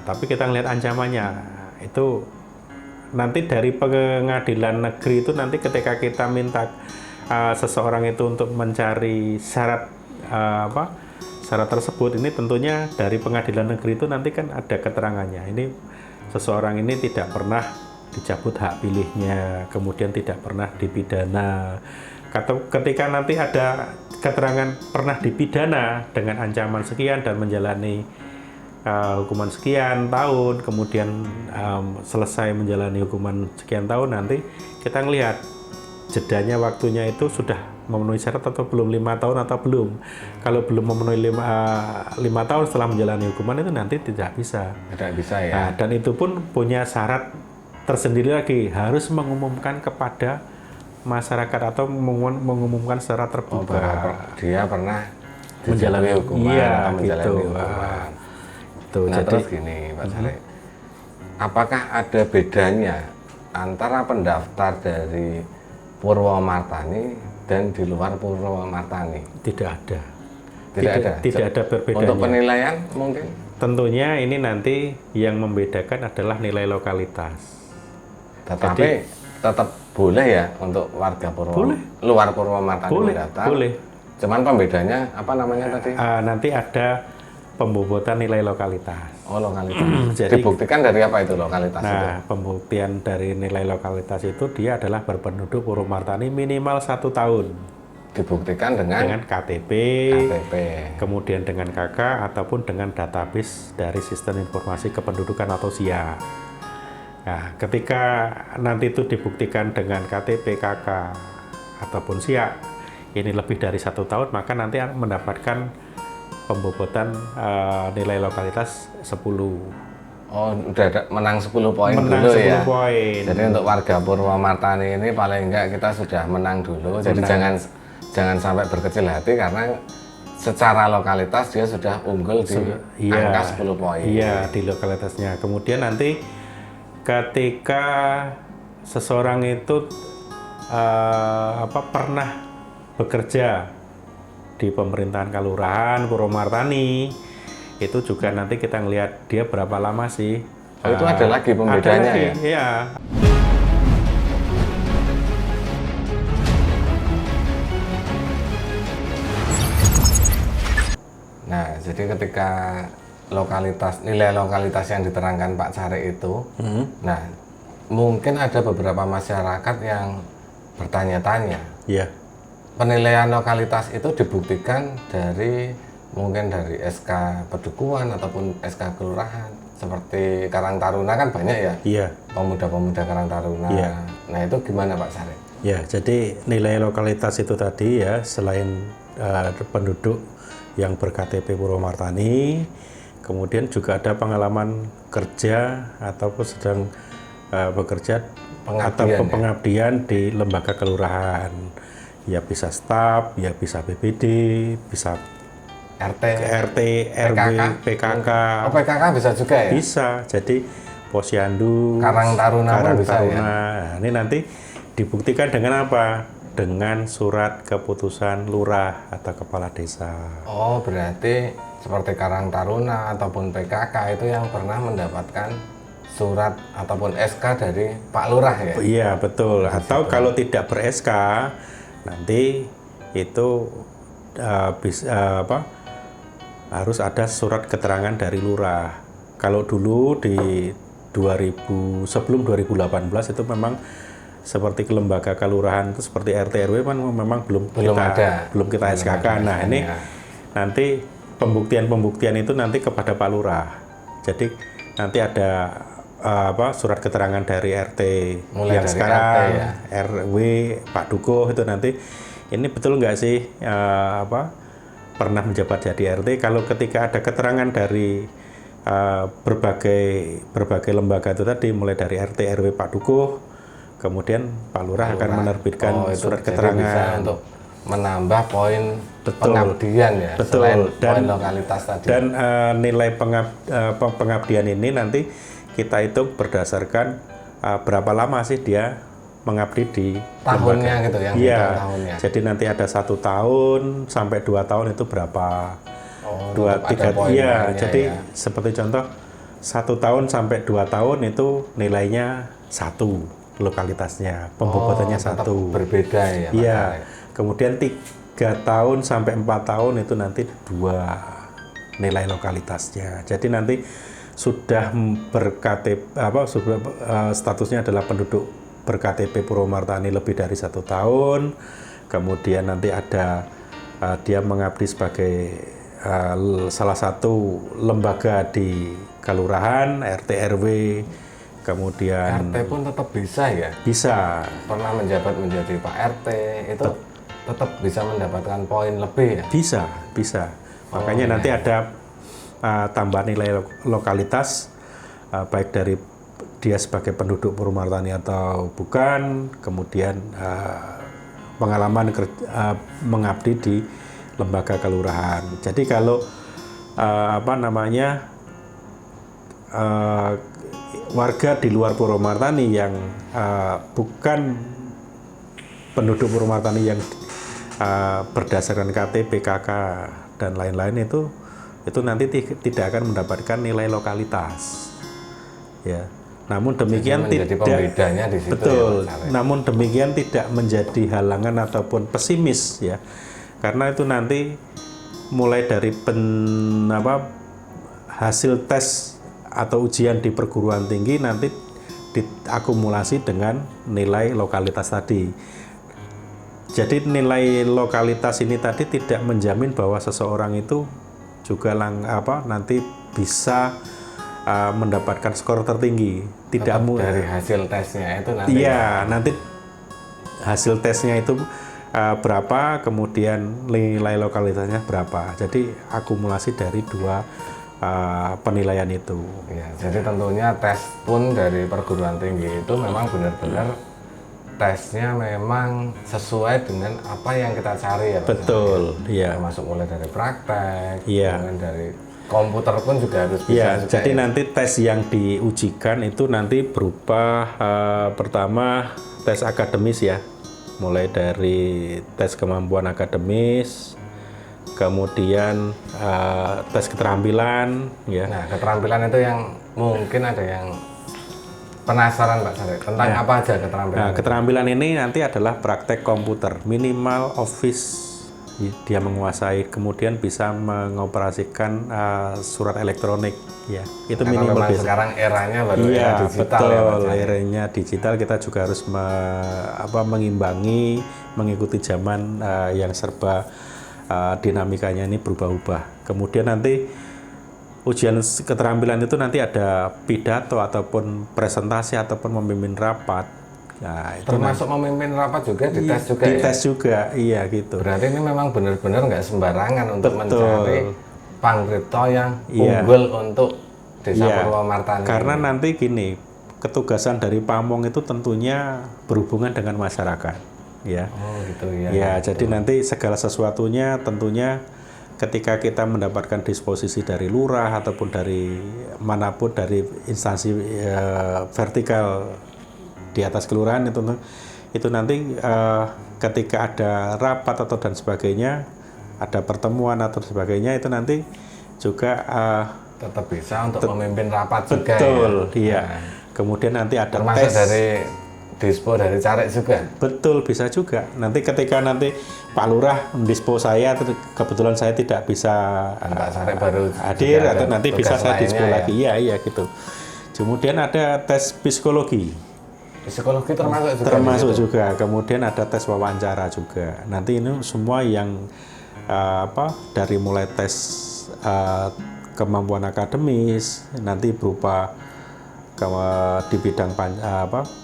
S2: tapi kita ngelihat ancamannya itu nanti dari pengadilan negeri itu nanti ketika kita minta seseorang itu untuk mencari syarat syarat tersebut, ini tentunya dari pengadilan negeri itu nanti kan ada keterangannya. Ini seseorang ini tidak pernah dicabut hak pilihnya, kemudian tidak pernah dipidana. Ketika nanti ada keterangan pernah dipidana dengan ancaman sekian dan menjalani hukuman sekian tahun, kemudian selesai menjalani hukuman sekian tahun, nanti kita ngelihat jedanya waktunya itu sudah memenuhi syarat atau belum, 5 tahun atau belum. Kalau belum memenuhi 5 tahun setelah menjalani hukuman itu nanti tidak bisa.
S1: Tidak bisa ya.
S2: Nah, dan itu pun punya syarat tersendiri lagi, harus mengumumkan kepada masyarakat atau mengumumkan secara terbuka.
S1: Dia pernah
S2: menjalani
S1: hukuman atau menjalani
S2: gitu.
S1: hukuman.
S2: Tuh,
S1: Nah,
S2: jadi
S1: terus gini Pak Saleh, apakah ada bedanya antara pendaftar dari Purwomartani dan di luar Purwomartani?
S2: tidak ada.
S1: Tidak ada
S2: perbedaannya.
S1: Untuk penilaian mungkin?
S2: Tentunya ini nanti yang membedakan adalah nilai lokalitas.
S1: Tetapi tetap boleh ya untuk warga luar Purwomartani mendaftar?
S2: Boleh.
S1: Cuman pembedanya apa namanya tadi?
S2: Nanti ada pembobotan nilai lokalitas.
S1: Oh, lokalitas.
S2: Jadi,
S1: dibuktikan dari apa itu lokalitas itu?
S2: Nah, pembuktian dari nilai lokalitas itu dia adalah berpenduduk Purwomartani minimal 1 tahun.
S1: Dibuktikan dengan
S2: KTP, kemudian dengan KK ataupun dengan database dari Sistem Informasi Kependudukan atau SIA. Nah, ketika nanti itu dibuktikan dengan KTP, KK ataupun SIA, ini lebih dari 1 tahun, maka nanti mendapatkan pembobotan nilai lokalitas 10.
S1: Oh, udah menang 10 poin
S2: menang
S1: dulu
S2: 10
S1: ya.
S2: Poin.
S1: Jadi untuk warga Purwomartani ini paling enggak kita sudah menang dulu. Jadi jangan sampai berkecil hati karena secara lokalitas dia sudah unggul di angka 10 poin.
S2: Iya, di lokalitasnya. Kemudian nanti ketika seseorang itu pernah bekerja di pemerintahan kelurahan Purwomartani, itu juga nanti kita ngelihat dia berapa lama sih.
S1: Oh, itu ada lagi pembedanya ya?
S2: Iya.
S1: Nah, jadi ketika nilai lokalitas yang diterangkan Pak Cari itu, nah mungkin ada beberapa masyarakat yang bertanya-tanya.
S2: Iya.
S1: Penilaian lokalitas itu dibuktikan mungkin dari SK Pedukuhan ataupun SK Kelurahan. Seperti Karang Taruna kan banyak ya?
S2: Iya.
S1: Pemuda-pemuda Karang Taruna.
S2: Iya.
S1: Nah, itu gimana Pak Sari?
S2: Ya, jadi nilai lokalitas itu tadi ya, selain penduduk yang ber-KTP Purwomartani, kemudian juga ada pengalaman kerja ataupun sedang bekerja pengabdian di lembaga kelurahan. Ya bisa staf, ya bisa BPD, bisa RT, RW, PKK.
S1: Oh, PKK bisa juga ya?
S2: Bisa. Jadi Posyandu,
S1: Karang Taruna bisa ya?
S2: Nah, ini nanti dibuktikan dengan apa? Dengan surat keputusan lurah atau kepala desa.
S1: Oh, berarti seperti Karang Taruna ataupun PKK itu yang pernah mendapatkan surat ataupun SK dari Pak Lurah ya?
S2: Iya, betul. Atau kalau tidak ber-SK, nanti itu harus ada surat keterangan dari lurah. Kalau dulu di sebelum 2018 itu memang seperti lembaga kelurahan itu seperti RT RW memang belum kita SK-kan. Nah, ini nanti pembuktian itu nanti kepada Pak Lurah. Jadi nanti ada surat keterangan dari RT
S1: mulai
S2: yang
S1: dari
S2: sekarang
S1: RT, ya?
S2: RW Pak Dukuh itu nanti ini betul nggak sih pernah menjabat jadi RT. Kalau ketika ada keterangan dari berbagai lembaga itu tadi, mulai dari RT RW Pak Dukuh, kemudian Pak Lurah akan menerbitkan surat keterangan.
S1: Bisa untuk menambah poin
S2: Betul.
S1: pengabdian ya,
S2: Betul.
S1: selain
S2: Dan-
S1: poin lokalitas tadi.
S2: Dan nilai pengabdian ini nanti kita hitung berdasarkan berapa lama sih dia mengabdi di
S1: Tahunnya
S2: lembaga.
S1: gitu, yang
S2: Iya.
S1: hitung tahunnya.
S2: Jadi nanti ada 1 tahun sampai 2 tahun itu berapa?
S1: Oh,
S2: 2,
S1: tetap
S2: 3,
S1: ada poin-poinnya
S2: iya. Jadi
S1: ya.
S2: seperti contoh 1 tahun sampai 2 tahun itu nilainya 1 lokalitasnya, pembobotannya
S1: tetap
S2: 1.
S1: berbeda ya, Pak
S2: Iya.
S1: Sarek.
S2: Kemudian 3 tahun sampai 4 tahun itu nanti 2 nilai lokalitasnya. Jadi nanti sudah berKTP statusnya adalah penduduk berKTP Purwomartani lebih dari 1 tahun. Kemudian nanti ada dia mengabdi sebagai salah satu lembaga di kelurahan, RT RW. Kemudian
S1: RT pun tetap bisa ya.
S2: bisa.
S1: Pernah menjabat menjadi Pak RT itu tetap bisa mendapatkan poin lebih ya.
S2: Bisa. Makanya nanti ada tambahan nilai lokalitas baik dari dia sebagai penduduk Purwomartani atau bukan, kemudian pengalaman mengabdi di lembaga kelurahan. Jadi kalau warga di luar Purwomartani yang bukan penduduk Purwomartani yang berdasarkan KTP, KK dan lain-lain itu nanti tidak akan mendapatkan nilai lokalitas. Ya. Namun demikian
S1: Jadi menjadi pembedanya di situ.
S2: betul.
S1: Ya, Pak Sarek.
S2: Namun demikian tidak menjadi halangan ataupun pesimis ya. Karena itu nanti mulai dari hasil tes atau ujian di perguruan tinggi nanti diakumulasi dengan nilai lokalitas tadi. Jadi nilai lokalitas ini tadi tidak menjamin bahwa seseorang itu juga nanti bisa mendapatkan skor tertinggi. Tidak
S1: dari hasil tesnya itu nanti.
S2: Iya, nanti hasil tesnya itu berapa, kemudian nilai lokalitasnya berapa. Jadi akumulasi dari 2 penilaian itu.
S1: Ya, jadi tentunya tes pun dari perguruan tinggi itu memang benar-benar tesnya memang sesuai dengan apa yang kita cari ya Pak.
S2: Betul, iya.
S1: Termasuk mulai dari praktek,
S2: Iya.
S1: kemudian dari komputer pun juga harus bisa.
S2: Iya,
S1: juga
S2: jadi
S1: ya.
S2: nanti tes yang diujikan itu nanti berupa pertama tes akademis ya, mulai dari tes kemampuan akademis, kemudian tes keterampilan ya.
S1: Nah, keterampilan itu yang mungkin ada yang penasaran Pak Sarek tentang apa aja keterampilan.
S2: Nah, keterampilan ini nanti adalah praktek komputer, minimal Office dia menguasai, kemudian bisa mengoperasikan surat elektronik ya. Itu
S1: Karena
S2: minimal
S1: memang
S2: basic.
S1: sekarang eranya baru era
S2: Iya,
S1: digital
S2: betul.
S1: ya Pak Sarek.
S2: Eranya digital, kita juga harus mengimbangi, mengikuti zaman yang serba dinamikanya ini berubah-ubah. Kemudian nanti ujian keterampilan itu nanti ada pidato ataupun presentasi ataupun memimpin rapat. Nah, itu
S1: Termasuk memimpin rapat juga dites juga ya.
S2: dites juga, iya gitu.
S1: Berarti ini memang benar-benar nggak sembarangan untuk
S2: Betul.
S1: mencari Panggripto yang
S2: Iya.
S1: unggul untuk Desa
S2: Iya.
S1: Purwomartani.
S2: Karena nanti gini, ketugasan dari Pamong itu tentunya berhubungan dengan masyarakat, ya.
S1: Oh gitu ya.
S2: Ya, jadi nanti segala sesuatunya tentunya ketika kita mendapatkan disposisi dari lurah ataupun dari manapun dari instansi vertikal di atas kelurahan itu nanti ketika ada rapat atau dan sebagainya, ada pertemuan atau sebagainya itu nanti juga
S1: Tetap bisa untuk memimpin rapat juga
S2: betul,
S1: ya.
S2: iya. Kemudian nanti ada
S1: Termasuk
S2: tes.
S1: dari dispo dari caleg juga.
S2: Betul, bisa juga. Nanti ketika nanti Pak Lurah mendispo saya, kebetulan saya tidak bisa
S1: Dan Pak Sarek baru
S2: hadir
S1: juga ada
S2: atau nanti
S1: tugas
S2: bisa saya dispo
S1: lainnya ya.
S2: lagi. Iya gitu. Kemudian ada tes psikologi,
S1: Psikologi termasuk juga.
S2: termasuk
S1: di situ.
S2: juga. Kemudian ada tes wawancara juga. Nanti ini semua yang dari mulai tes kemampuan akademis, nanti berupa di bidang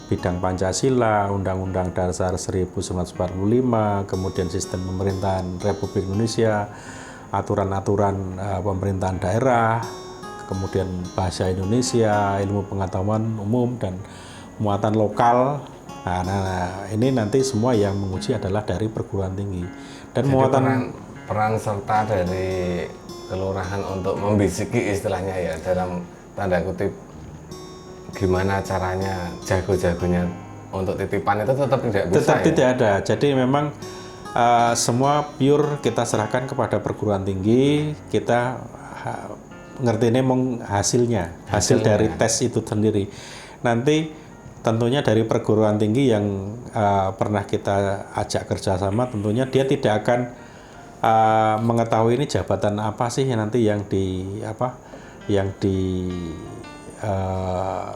S2: bidang Pancasila, Undang-Undang Dasar 1945, kemudian sistem pemerintahan Republik Indonesia, aturan-aturan pemerintahan daerah, kemudian bahasa Indonesia, ilmu pengetahuan umum dan muatan lokal, Nah, ini nanti semua yang menguji adalah dari perguruan tinggi. Dan
S1: Jadi
S2: muatan
S1: peran serta dari kelurahan untuk membisiki istilahnya ya dalam tanda kutip gimana caranya jago-jagonya untuk titipan itu tetap tidak bisa
S2: tetap
S1: ya?
S2: tidak ada. Jadi memang semua pure kita serahkan kepada perguruan tinggi. Kita ngertiinnya hasil dari tes itu sendiri. Nanti tentunya dari perguruan tinggi yang pernah kita ajak kerjasama, tentunya dia tidak akan mengetahui ini jabatan apa sih nanti yang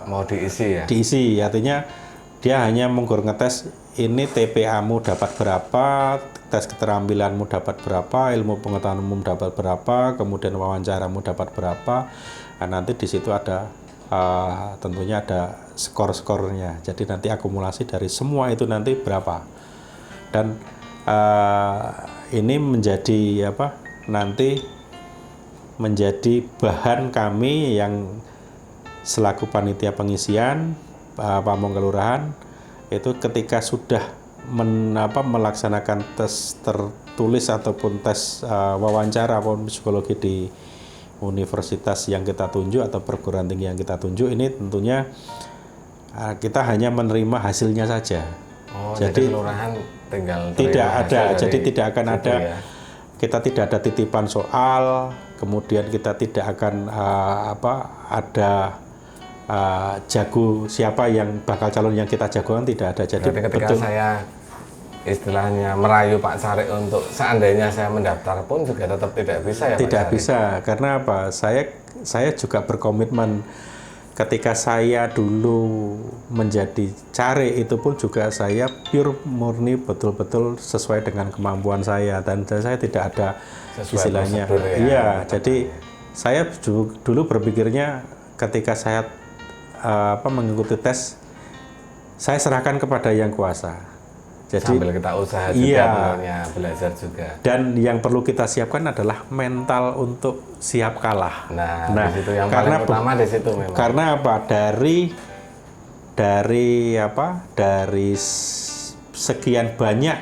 S1: Mau diisi ya?
S2: diisi. Artinya dia hanya menggur ngetes ini TPA-mu dapat berapa, tes keterampilanmu dapat berapa, ilmu pengetahuanmu dapat berapa, kemudian wawancaramu dapat berapa. Nah, nanti di situ ada tentunya ada skor-skornya. Jadi nanti akumulasi dari semua itu nanti berapa. Dan ini menjadi nanti menjadi bahan kami yang selaku panitia pengisian Pamong Kelurahan itu ketika sudah melaksanakan tes tertulis ataupun tes wawancara ataupun psikologi di universitas yang kita tunjuk atau perguruan tinggi yang kita tunjuk, ini tentunya kita hanya menerima hasilnya saja.
S1: Jadi kelurahan tinggal
S2: tidak ada, jadi tidak akan ada
S1: ya?
S2: Kita tidak ada titipan soal, kemudian kita tidak akan ada jago siapa yang bakal calon yang kita jagokan, tidak ada. Jadi
S1: ketika saya istilahnya merayu Pak Sarik untuk seandainya saya mendaftar pun juga tetap tidak bisa ya?
S2: Tidak bisa, karena apa? Saya juga berkomitmen ketika saya dulu menjadi carik itu pun juga saya pure murni betul-betul sesuai dengan kemampuan saya, dan saya tidak ada istilahnya. Iya, jadi saya dulu berpikirnya ketika saya mengikuti tes, saya serahkan kepada yang kuasa. Jadi
S1: sambil kita usaha juga, belajar juga.
S2: Dan yang perlu kita siapkan adalah mental untuk siap kalah.
S1: Nah di situ yang paling utama di situ memang.
S2: Karena apa? Dari sekian banyak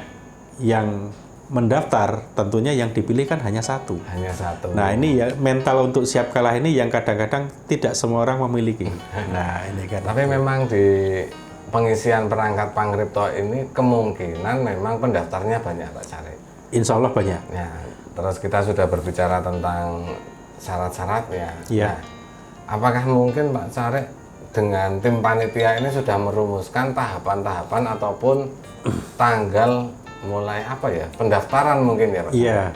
S2: yang mendaftar, tentunya yang dipilih kan hanya satu.
S1: Hanya satu.
S2: Nah ini ya mental untuk siap kalah ini yang kadang-kadang tidak semua orang memiliki. Nah ini kan.
S1: Tapi memang di pengisian perangkat Pangripto ini kemungkinan memang pendaftarnya banyak Pak Sarik.
S2: Insya Allah banyak.
S1: Ya, terus kita sudah berbicara tentang syarat-syaratnya.
S2: Iya.
S1: Nah, apakah mungkin Pak Sarik dengan tim panitia ini sudah merumuskan tahapan-tahapan ataupun tanggal mulai pendaftaran mungkin ya Pak?
S2: Iya.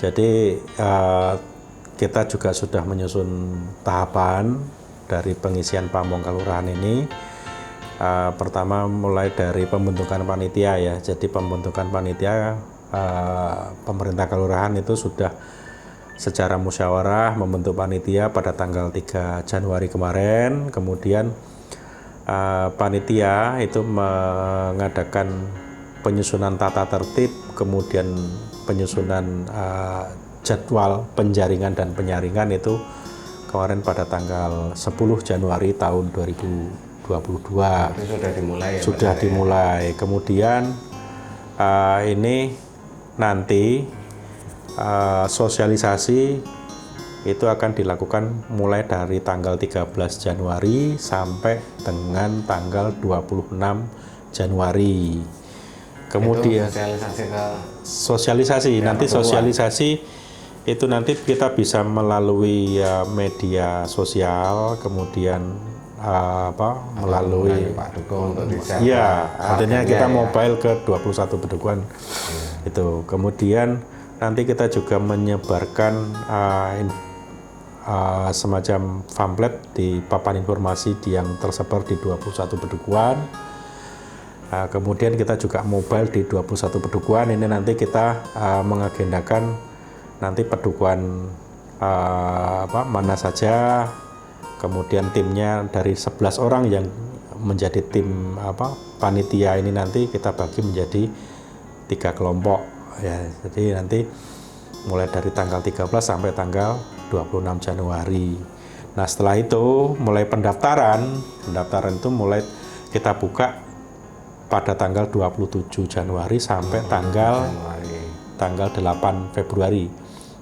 S2: Jadi kita juga sudah menyusun tahapan dari pengisian Pamong Kelurahan ini. Pertama mulai dari pembentukan panitia ya. Jadi pembentukan panitia pemerintah kelurahan itu sudah secara musyawarah membentuk panitia pada tanggal 3 Januari kemarin. Kemudian panitia itu mengadakan penyusunan tata tertib, kemudian penyusunan jadwal penjaringan dan penyaringan itu kemarin pada tanggal 10 Januari tahun 2022.
S1: Itu sudah dimulai ya?
S2: Sudah dimulai. Kemudian ini nanti sosialisasi itu akan dilakukan mulai dari tanggal 13 Januari sampai dengan tanggal 26 Januari. Kemudian sosialisasi itu nanti kita bisa melalui media sosial, kemudian melalui
S1: Pak Duko untuk
S2: artinya kita mobile ke 21 Bedukuan itu. Kemudian nanti kita juga menyebarkan semacam pamflet di papan informasi yang tersebar di 21 Bedukuan. Kemudian kita juga mobile di 21 Pedukuhan. Ini nanti kita mengagendakan nanti pedukuhan mana saja, kemudian timnya dari 11 orang yang menjadi tim panitia ini nanti kita bagi menjadi 3 kelompok ya. Jadi nanti mulai dari tanggal 13 sampai tanggal 26 Januari. Nah, setelah itu mulai pendaftaran itu mulai kita buka pada tanggal 27 Januari sampai tanggal 8 Februari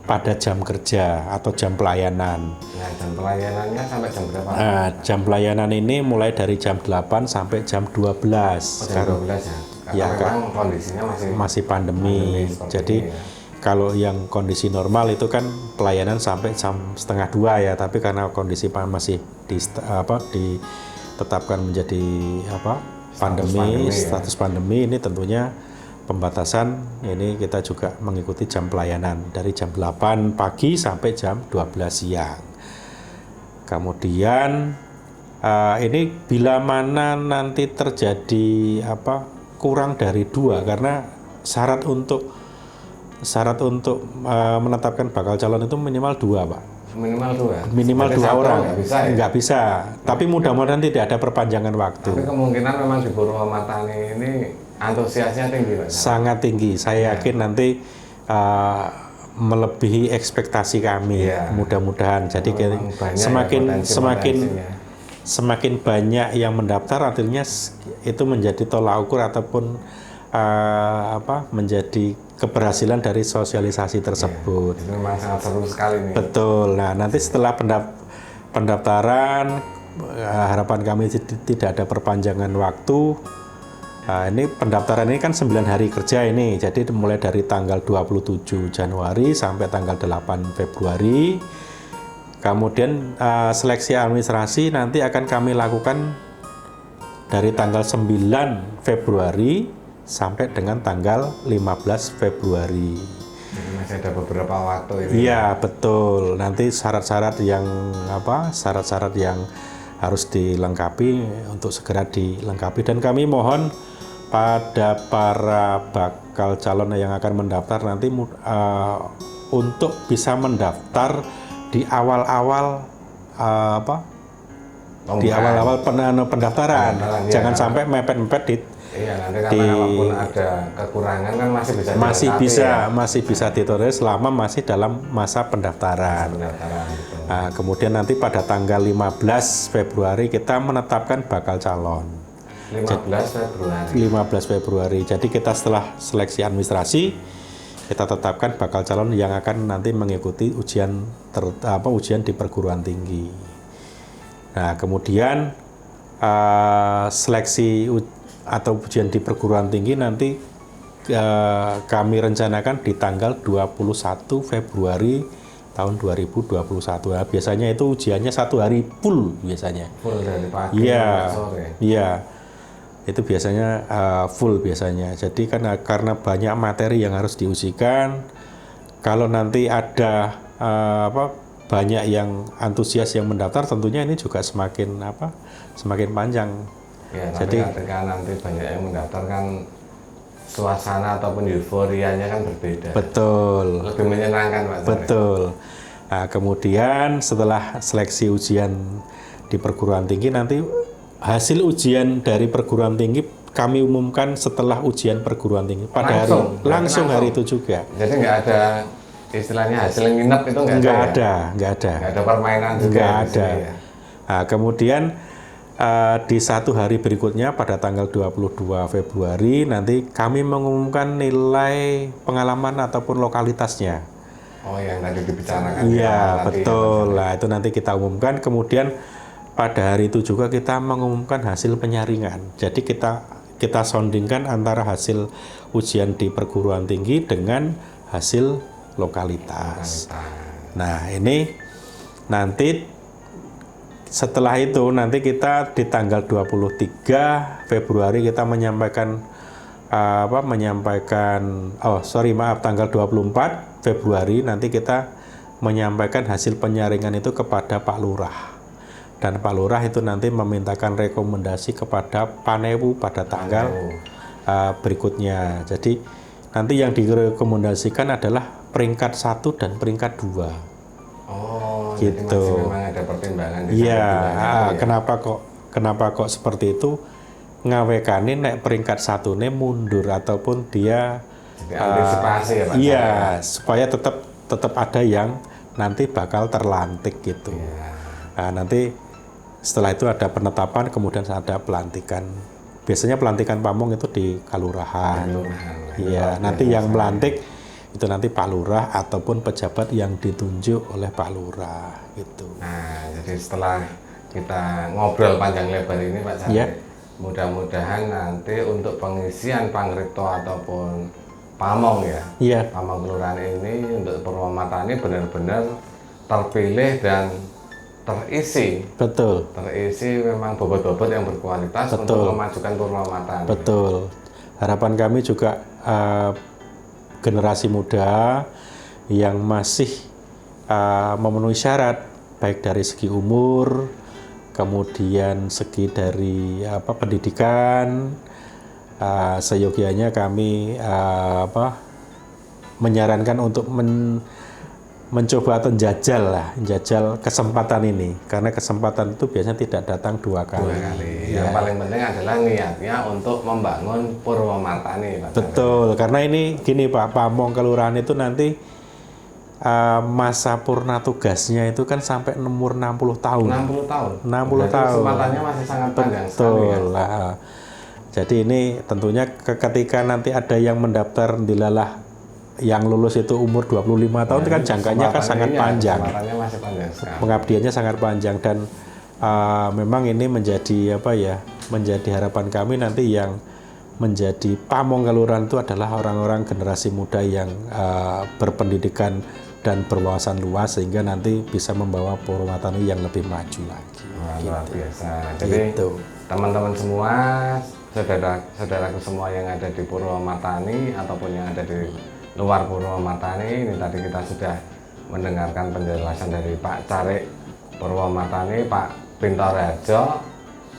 S2: pada jam kerja atau jam pelayanan.
S1: Nah, jam pelayanannya sampai jam berapa?
S2: Nah, jam pelayanan ini mulai dari jam 8 sampai jam 12.
S1: Jam 12 ya?
S2: Ya,
S1: memang kondisinya
S2: masih pandemi. Jadi
S1: ini, ya.
S2: Kalau yang kondisi normal itu kan pelayanan sampai jam 1:30 ya, tapi karena kondisi masih ditetapkan menjadi status pandemi ini tentunya pembatasan ini kita juga mengikuti jam pelayanan dari jam 8 pagi sampai jam 12 siang. Kemudian ini bila mana nanti terjadi kurang dari 2, karena syarat untuk menetapkan bakal calon itu minimal 2, Pak. Minimal 2 orang. Nggak bisa. Tapi mudah-mudahan tidak ada perpanjangan waktu.
S1: Tapi kemungkinan memang di Purwomartani ini antusiasnya tinggi, Pak.
S2: Sangat tinggi. Saya yakin nanti melebihi ekspektasi kami. Mudah-mudahan. Jadi semakin banyak yang mendaftar, artinya itu menjadi tolak ukur ataupun menjadi keberhasilan dari sosialisasi tersebut.
S1: Itu memang sangat seru sekali nih.
S2: Betul. Nah, nanti setelah pendaftaran, harapan kami tidak ada perpanjangan waktu. Nah, ini pendaftaran ini kan 9 hari kerja ini. Jadi mulai dari tanggal 27 Januari sampai tanggal 8 Februari. Kemudian seleksi administrasi nanti akan kami lakukan dari tanggal 9 Februari sampai dengan tanggal 15 Februari.
S1: Jadi masih ada beberapa waktu ini.
S2: Iya, betul. Nanti syarat-syarat yang harus dilengkapi untuk segera dilengkapi, dan kami mohon pada para bakal calon yang akan mendaftar nanti untuk bisa mendaftar di awal-awal pendaftaran. Jangan sampai mepet-mepet di
S1: kalaupun ada kekurangan kan
S2: masih bisa ditolerir selama masih dalam masa pendaftaran. Nah, kemudian nanti pada tanggal 15 Februari kita menetapkan bakal calon. 15 Februari. Jadi kita setelah seleksi administrasi kita tetapkan bakal calon yang akan nanti mengikuti ujian di perguruan tinggi. Nah, kemudian seleksi atau ujian di perguruan tinggi nanti kami rencanakan di tanggal 21 Februari tahun 2021. Nah, biasanya itu ujiannya 1 hari full biasanya.
S1: Full dari pagi
S2: sampai
S1: sore.
S2: Iya. Itu biasanya full biasanya. Jadi karena banyak materi yang harus diujikan, kalau nanti ada banyak yang antusias yang mendaftar, tentunya ini juga semakin panjang.
S1: Ya, jadi ketika nanti banyak yang mendaftar kan suasana ataupun euforianya kan berbeda.
S2: Betul.
S1: Lebih menyenangkan, Pak.
S2: Betul. Nah, kemudian setelah seleksi ujian di perguruan tinggi, nanti hasil ujian dari perguruan tinggi kami umumkan setelah ujian perguruan tinggi pada langsung hari itu juga.
S1: Jadi nggak ada istilahnya hasil nginep itu nggak ada. Nggak ada permainan juga.
S2: Nggak ada. Ya. Nah, kemudian di 1 hari berikutnya pada tanggal 22 Februari nanti kami mengumumkan nilai pengalaman ataupun lokalitasnya.
S1: Oh, yang tadi dibicarakan.
S2: Iya, betul. Nah, itu nanti kita umumkan. Kemudian pada hari itu juga kita mengumumkan hasil penyaringan. Jadi kita soundingkan antara hasil ujian di perguruan tinggi dengan hasil lokalitas. Nah, ini nanti setelah itu nanti kita di tanggal 23 Februari kita tanggal 24 Februari nanti kita menyampaikan hasil penyaringan itu kepada Pak Lurah. Dan Pak Lurah itu nanti memintakan rekomendasi kepada Panewu pada tanggal berikutnya. Jadi nanti yang direkomendasikan adalah peringkat 1 dan peringkat 2.
S1: Gitu. Jadi masih memang ada pertimbangan.
S2: Iya, kenapa kok seperti itu? Ngawekane nek peringkat 1 mundur ataupun dia
S1: Jadi antisipasi ya Pak.
S2: Iya, supaya tetap ada yang nanti bakal terlantik gitu.
S1: Iya.
S2: Nah, nanti setelah itu ada penetapan, kemudian ada pelantikan. Biasanya pelantikan pamong itu di kalurahan. Iya, nanti yang melantik itu nanti Pak Lurah ataupun pejabat yang ditunjuk oleh Pak Lurah gitu.
S1: Nah, jadi setelah kita ngobrol panjang lebar ini Pak Sari,
S2: Iya.
S1: mudah-mudahan nanti untuk pengisian Pangripto ataupun Pamong ya,
S2: Iya,
S1: Pamong Kelurahan ini untuk Purwomartani benar-benar terpilih dan terisi memang bobot-bobot yang berkualitas untuk memajukan Purwomartani.
S2: betul. Harapan kami juga generasi muda yang masih memenuhi syarat baik dari segi umur, kemudian segi dari pendidikan, seyogianya kami menyarankan untuk mencoba atau jajal kesempatan ini, karena kesempatan itu biasanya tidak datang dua kali.
S1: Yang paling penting adalah niatnya untuk membangun Purwomartani Pak.
S2: Betul, karena ini gini Pak, Pamong Kelurahan itu nanti masa purna tugasnya itu kan sampai umur 60 tahun.
S1: 60 tahun.
S2: 60 tahun.
S1: Kesempatannya masih sangat panjang sekali ya.
S2: Betul. Jadi ini tentunya ketika nanti ada yang mendaftar dilalah yang lulus itu umur 25 tahun itu kan jangkanya kan sangat panjang.
S1: Kesempatannya masih panjang sekali.
S2: Pengabdiannya sangat panjang dan memang ini menjadi menjadi harapan kami nanti yang menjadi Pamong Kelurahan itu adalah orang-orang generasi muda yang berpendidikan dan berwawasan luas sehingga nanti bisa membawa Purwomartani yang lebih maju lagi.
S1: Wah, luar biasa. Jadi teman-teman semua, saudaraku semua yang ada di Purwomartani ataupun yang ada di luar Purwomartani, ini tadi kita sudah mendengarkan penjelasan dari Pak Carik Purwomartani, Pak Pintorejo.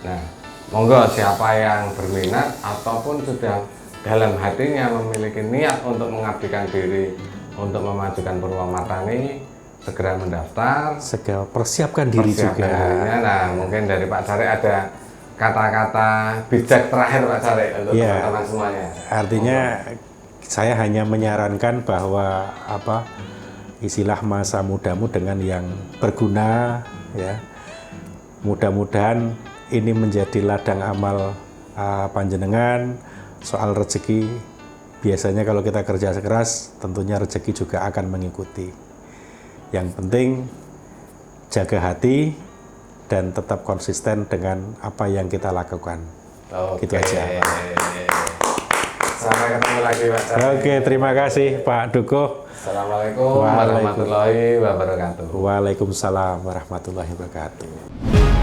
S1: Nah, monggo siapa yang berminat ataupun sudah dalam hatinya memiliki niat untuk mengabdikan diri untuk memajukan Purwomartani, segera mendaftar,
S2: segera persiapkan diri juga.
S1: dirinya. Nah, mungkin dari Pak Carik ada kata-kata bijak terakhir Pak Carik untuk teman-teman semuanya.
S2: Artinya saya hanya menyarankan bahwa istilah masa mudamu dengan yang berguna ya. Mudah-mudahan ini menjadi ladang amal panjenengan. Soal rezeki, biasanya kalau kita kerja keras, tentunya rezeki juga akan mengikuti. Yang penting jaga hati dan tetap konsisten dengan apa yang kita lakukan. Gitu aja.
S1: Sampai ketemu lagi Pak Carik.
S2: Oke, terima kasih Pak Dukuh.
S1: Assalamualaikum warahmatullahi wabarakatuh.
S2: Waalaikumsalam warahmatullahi wabarakatuh.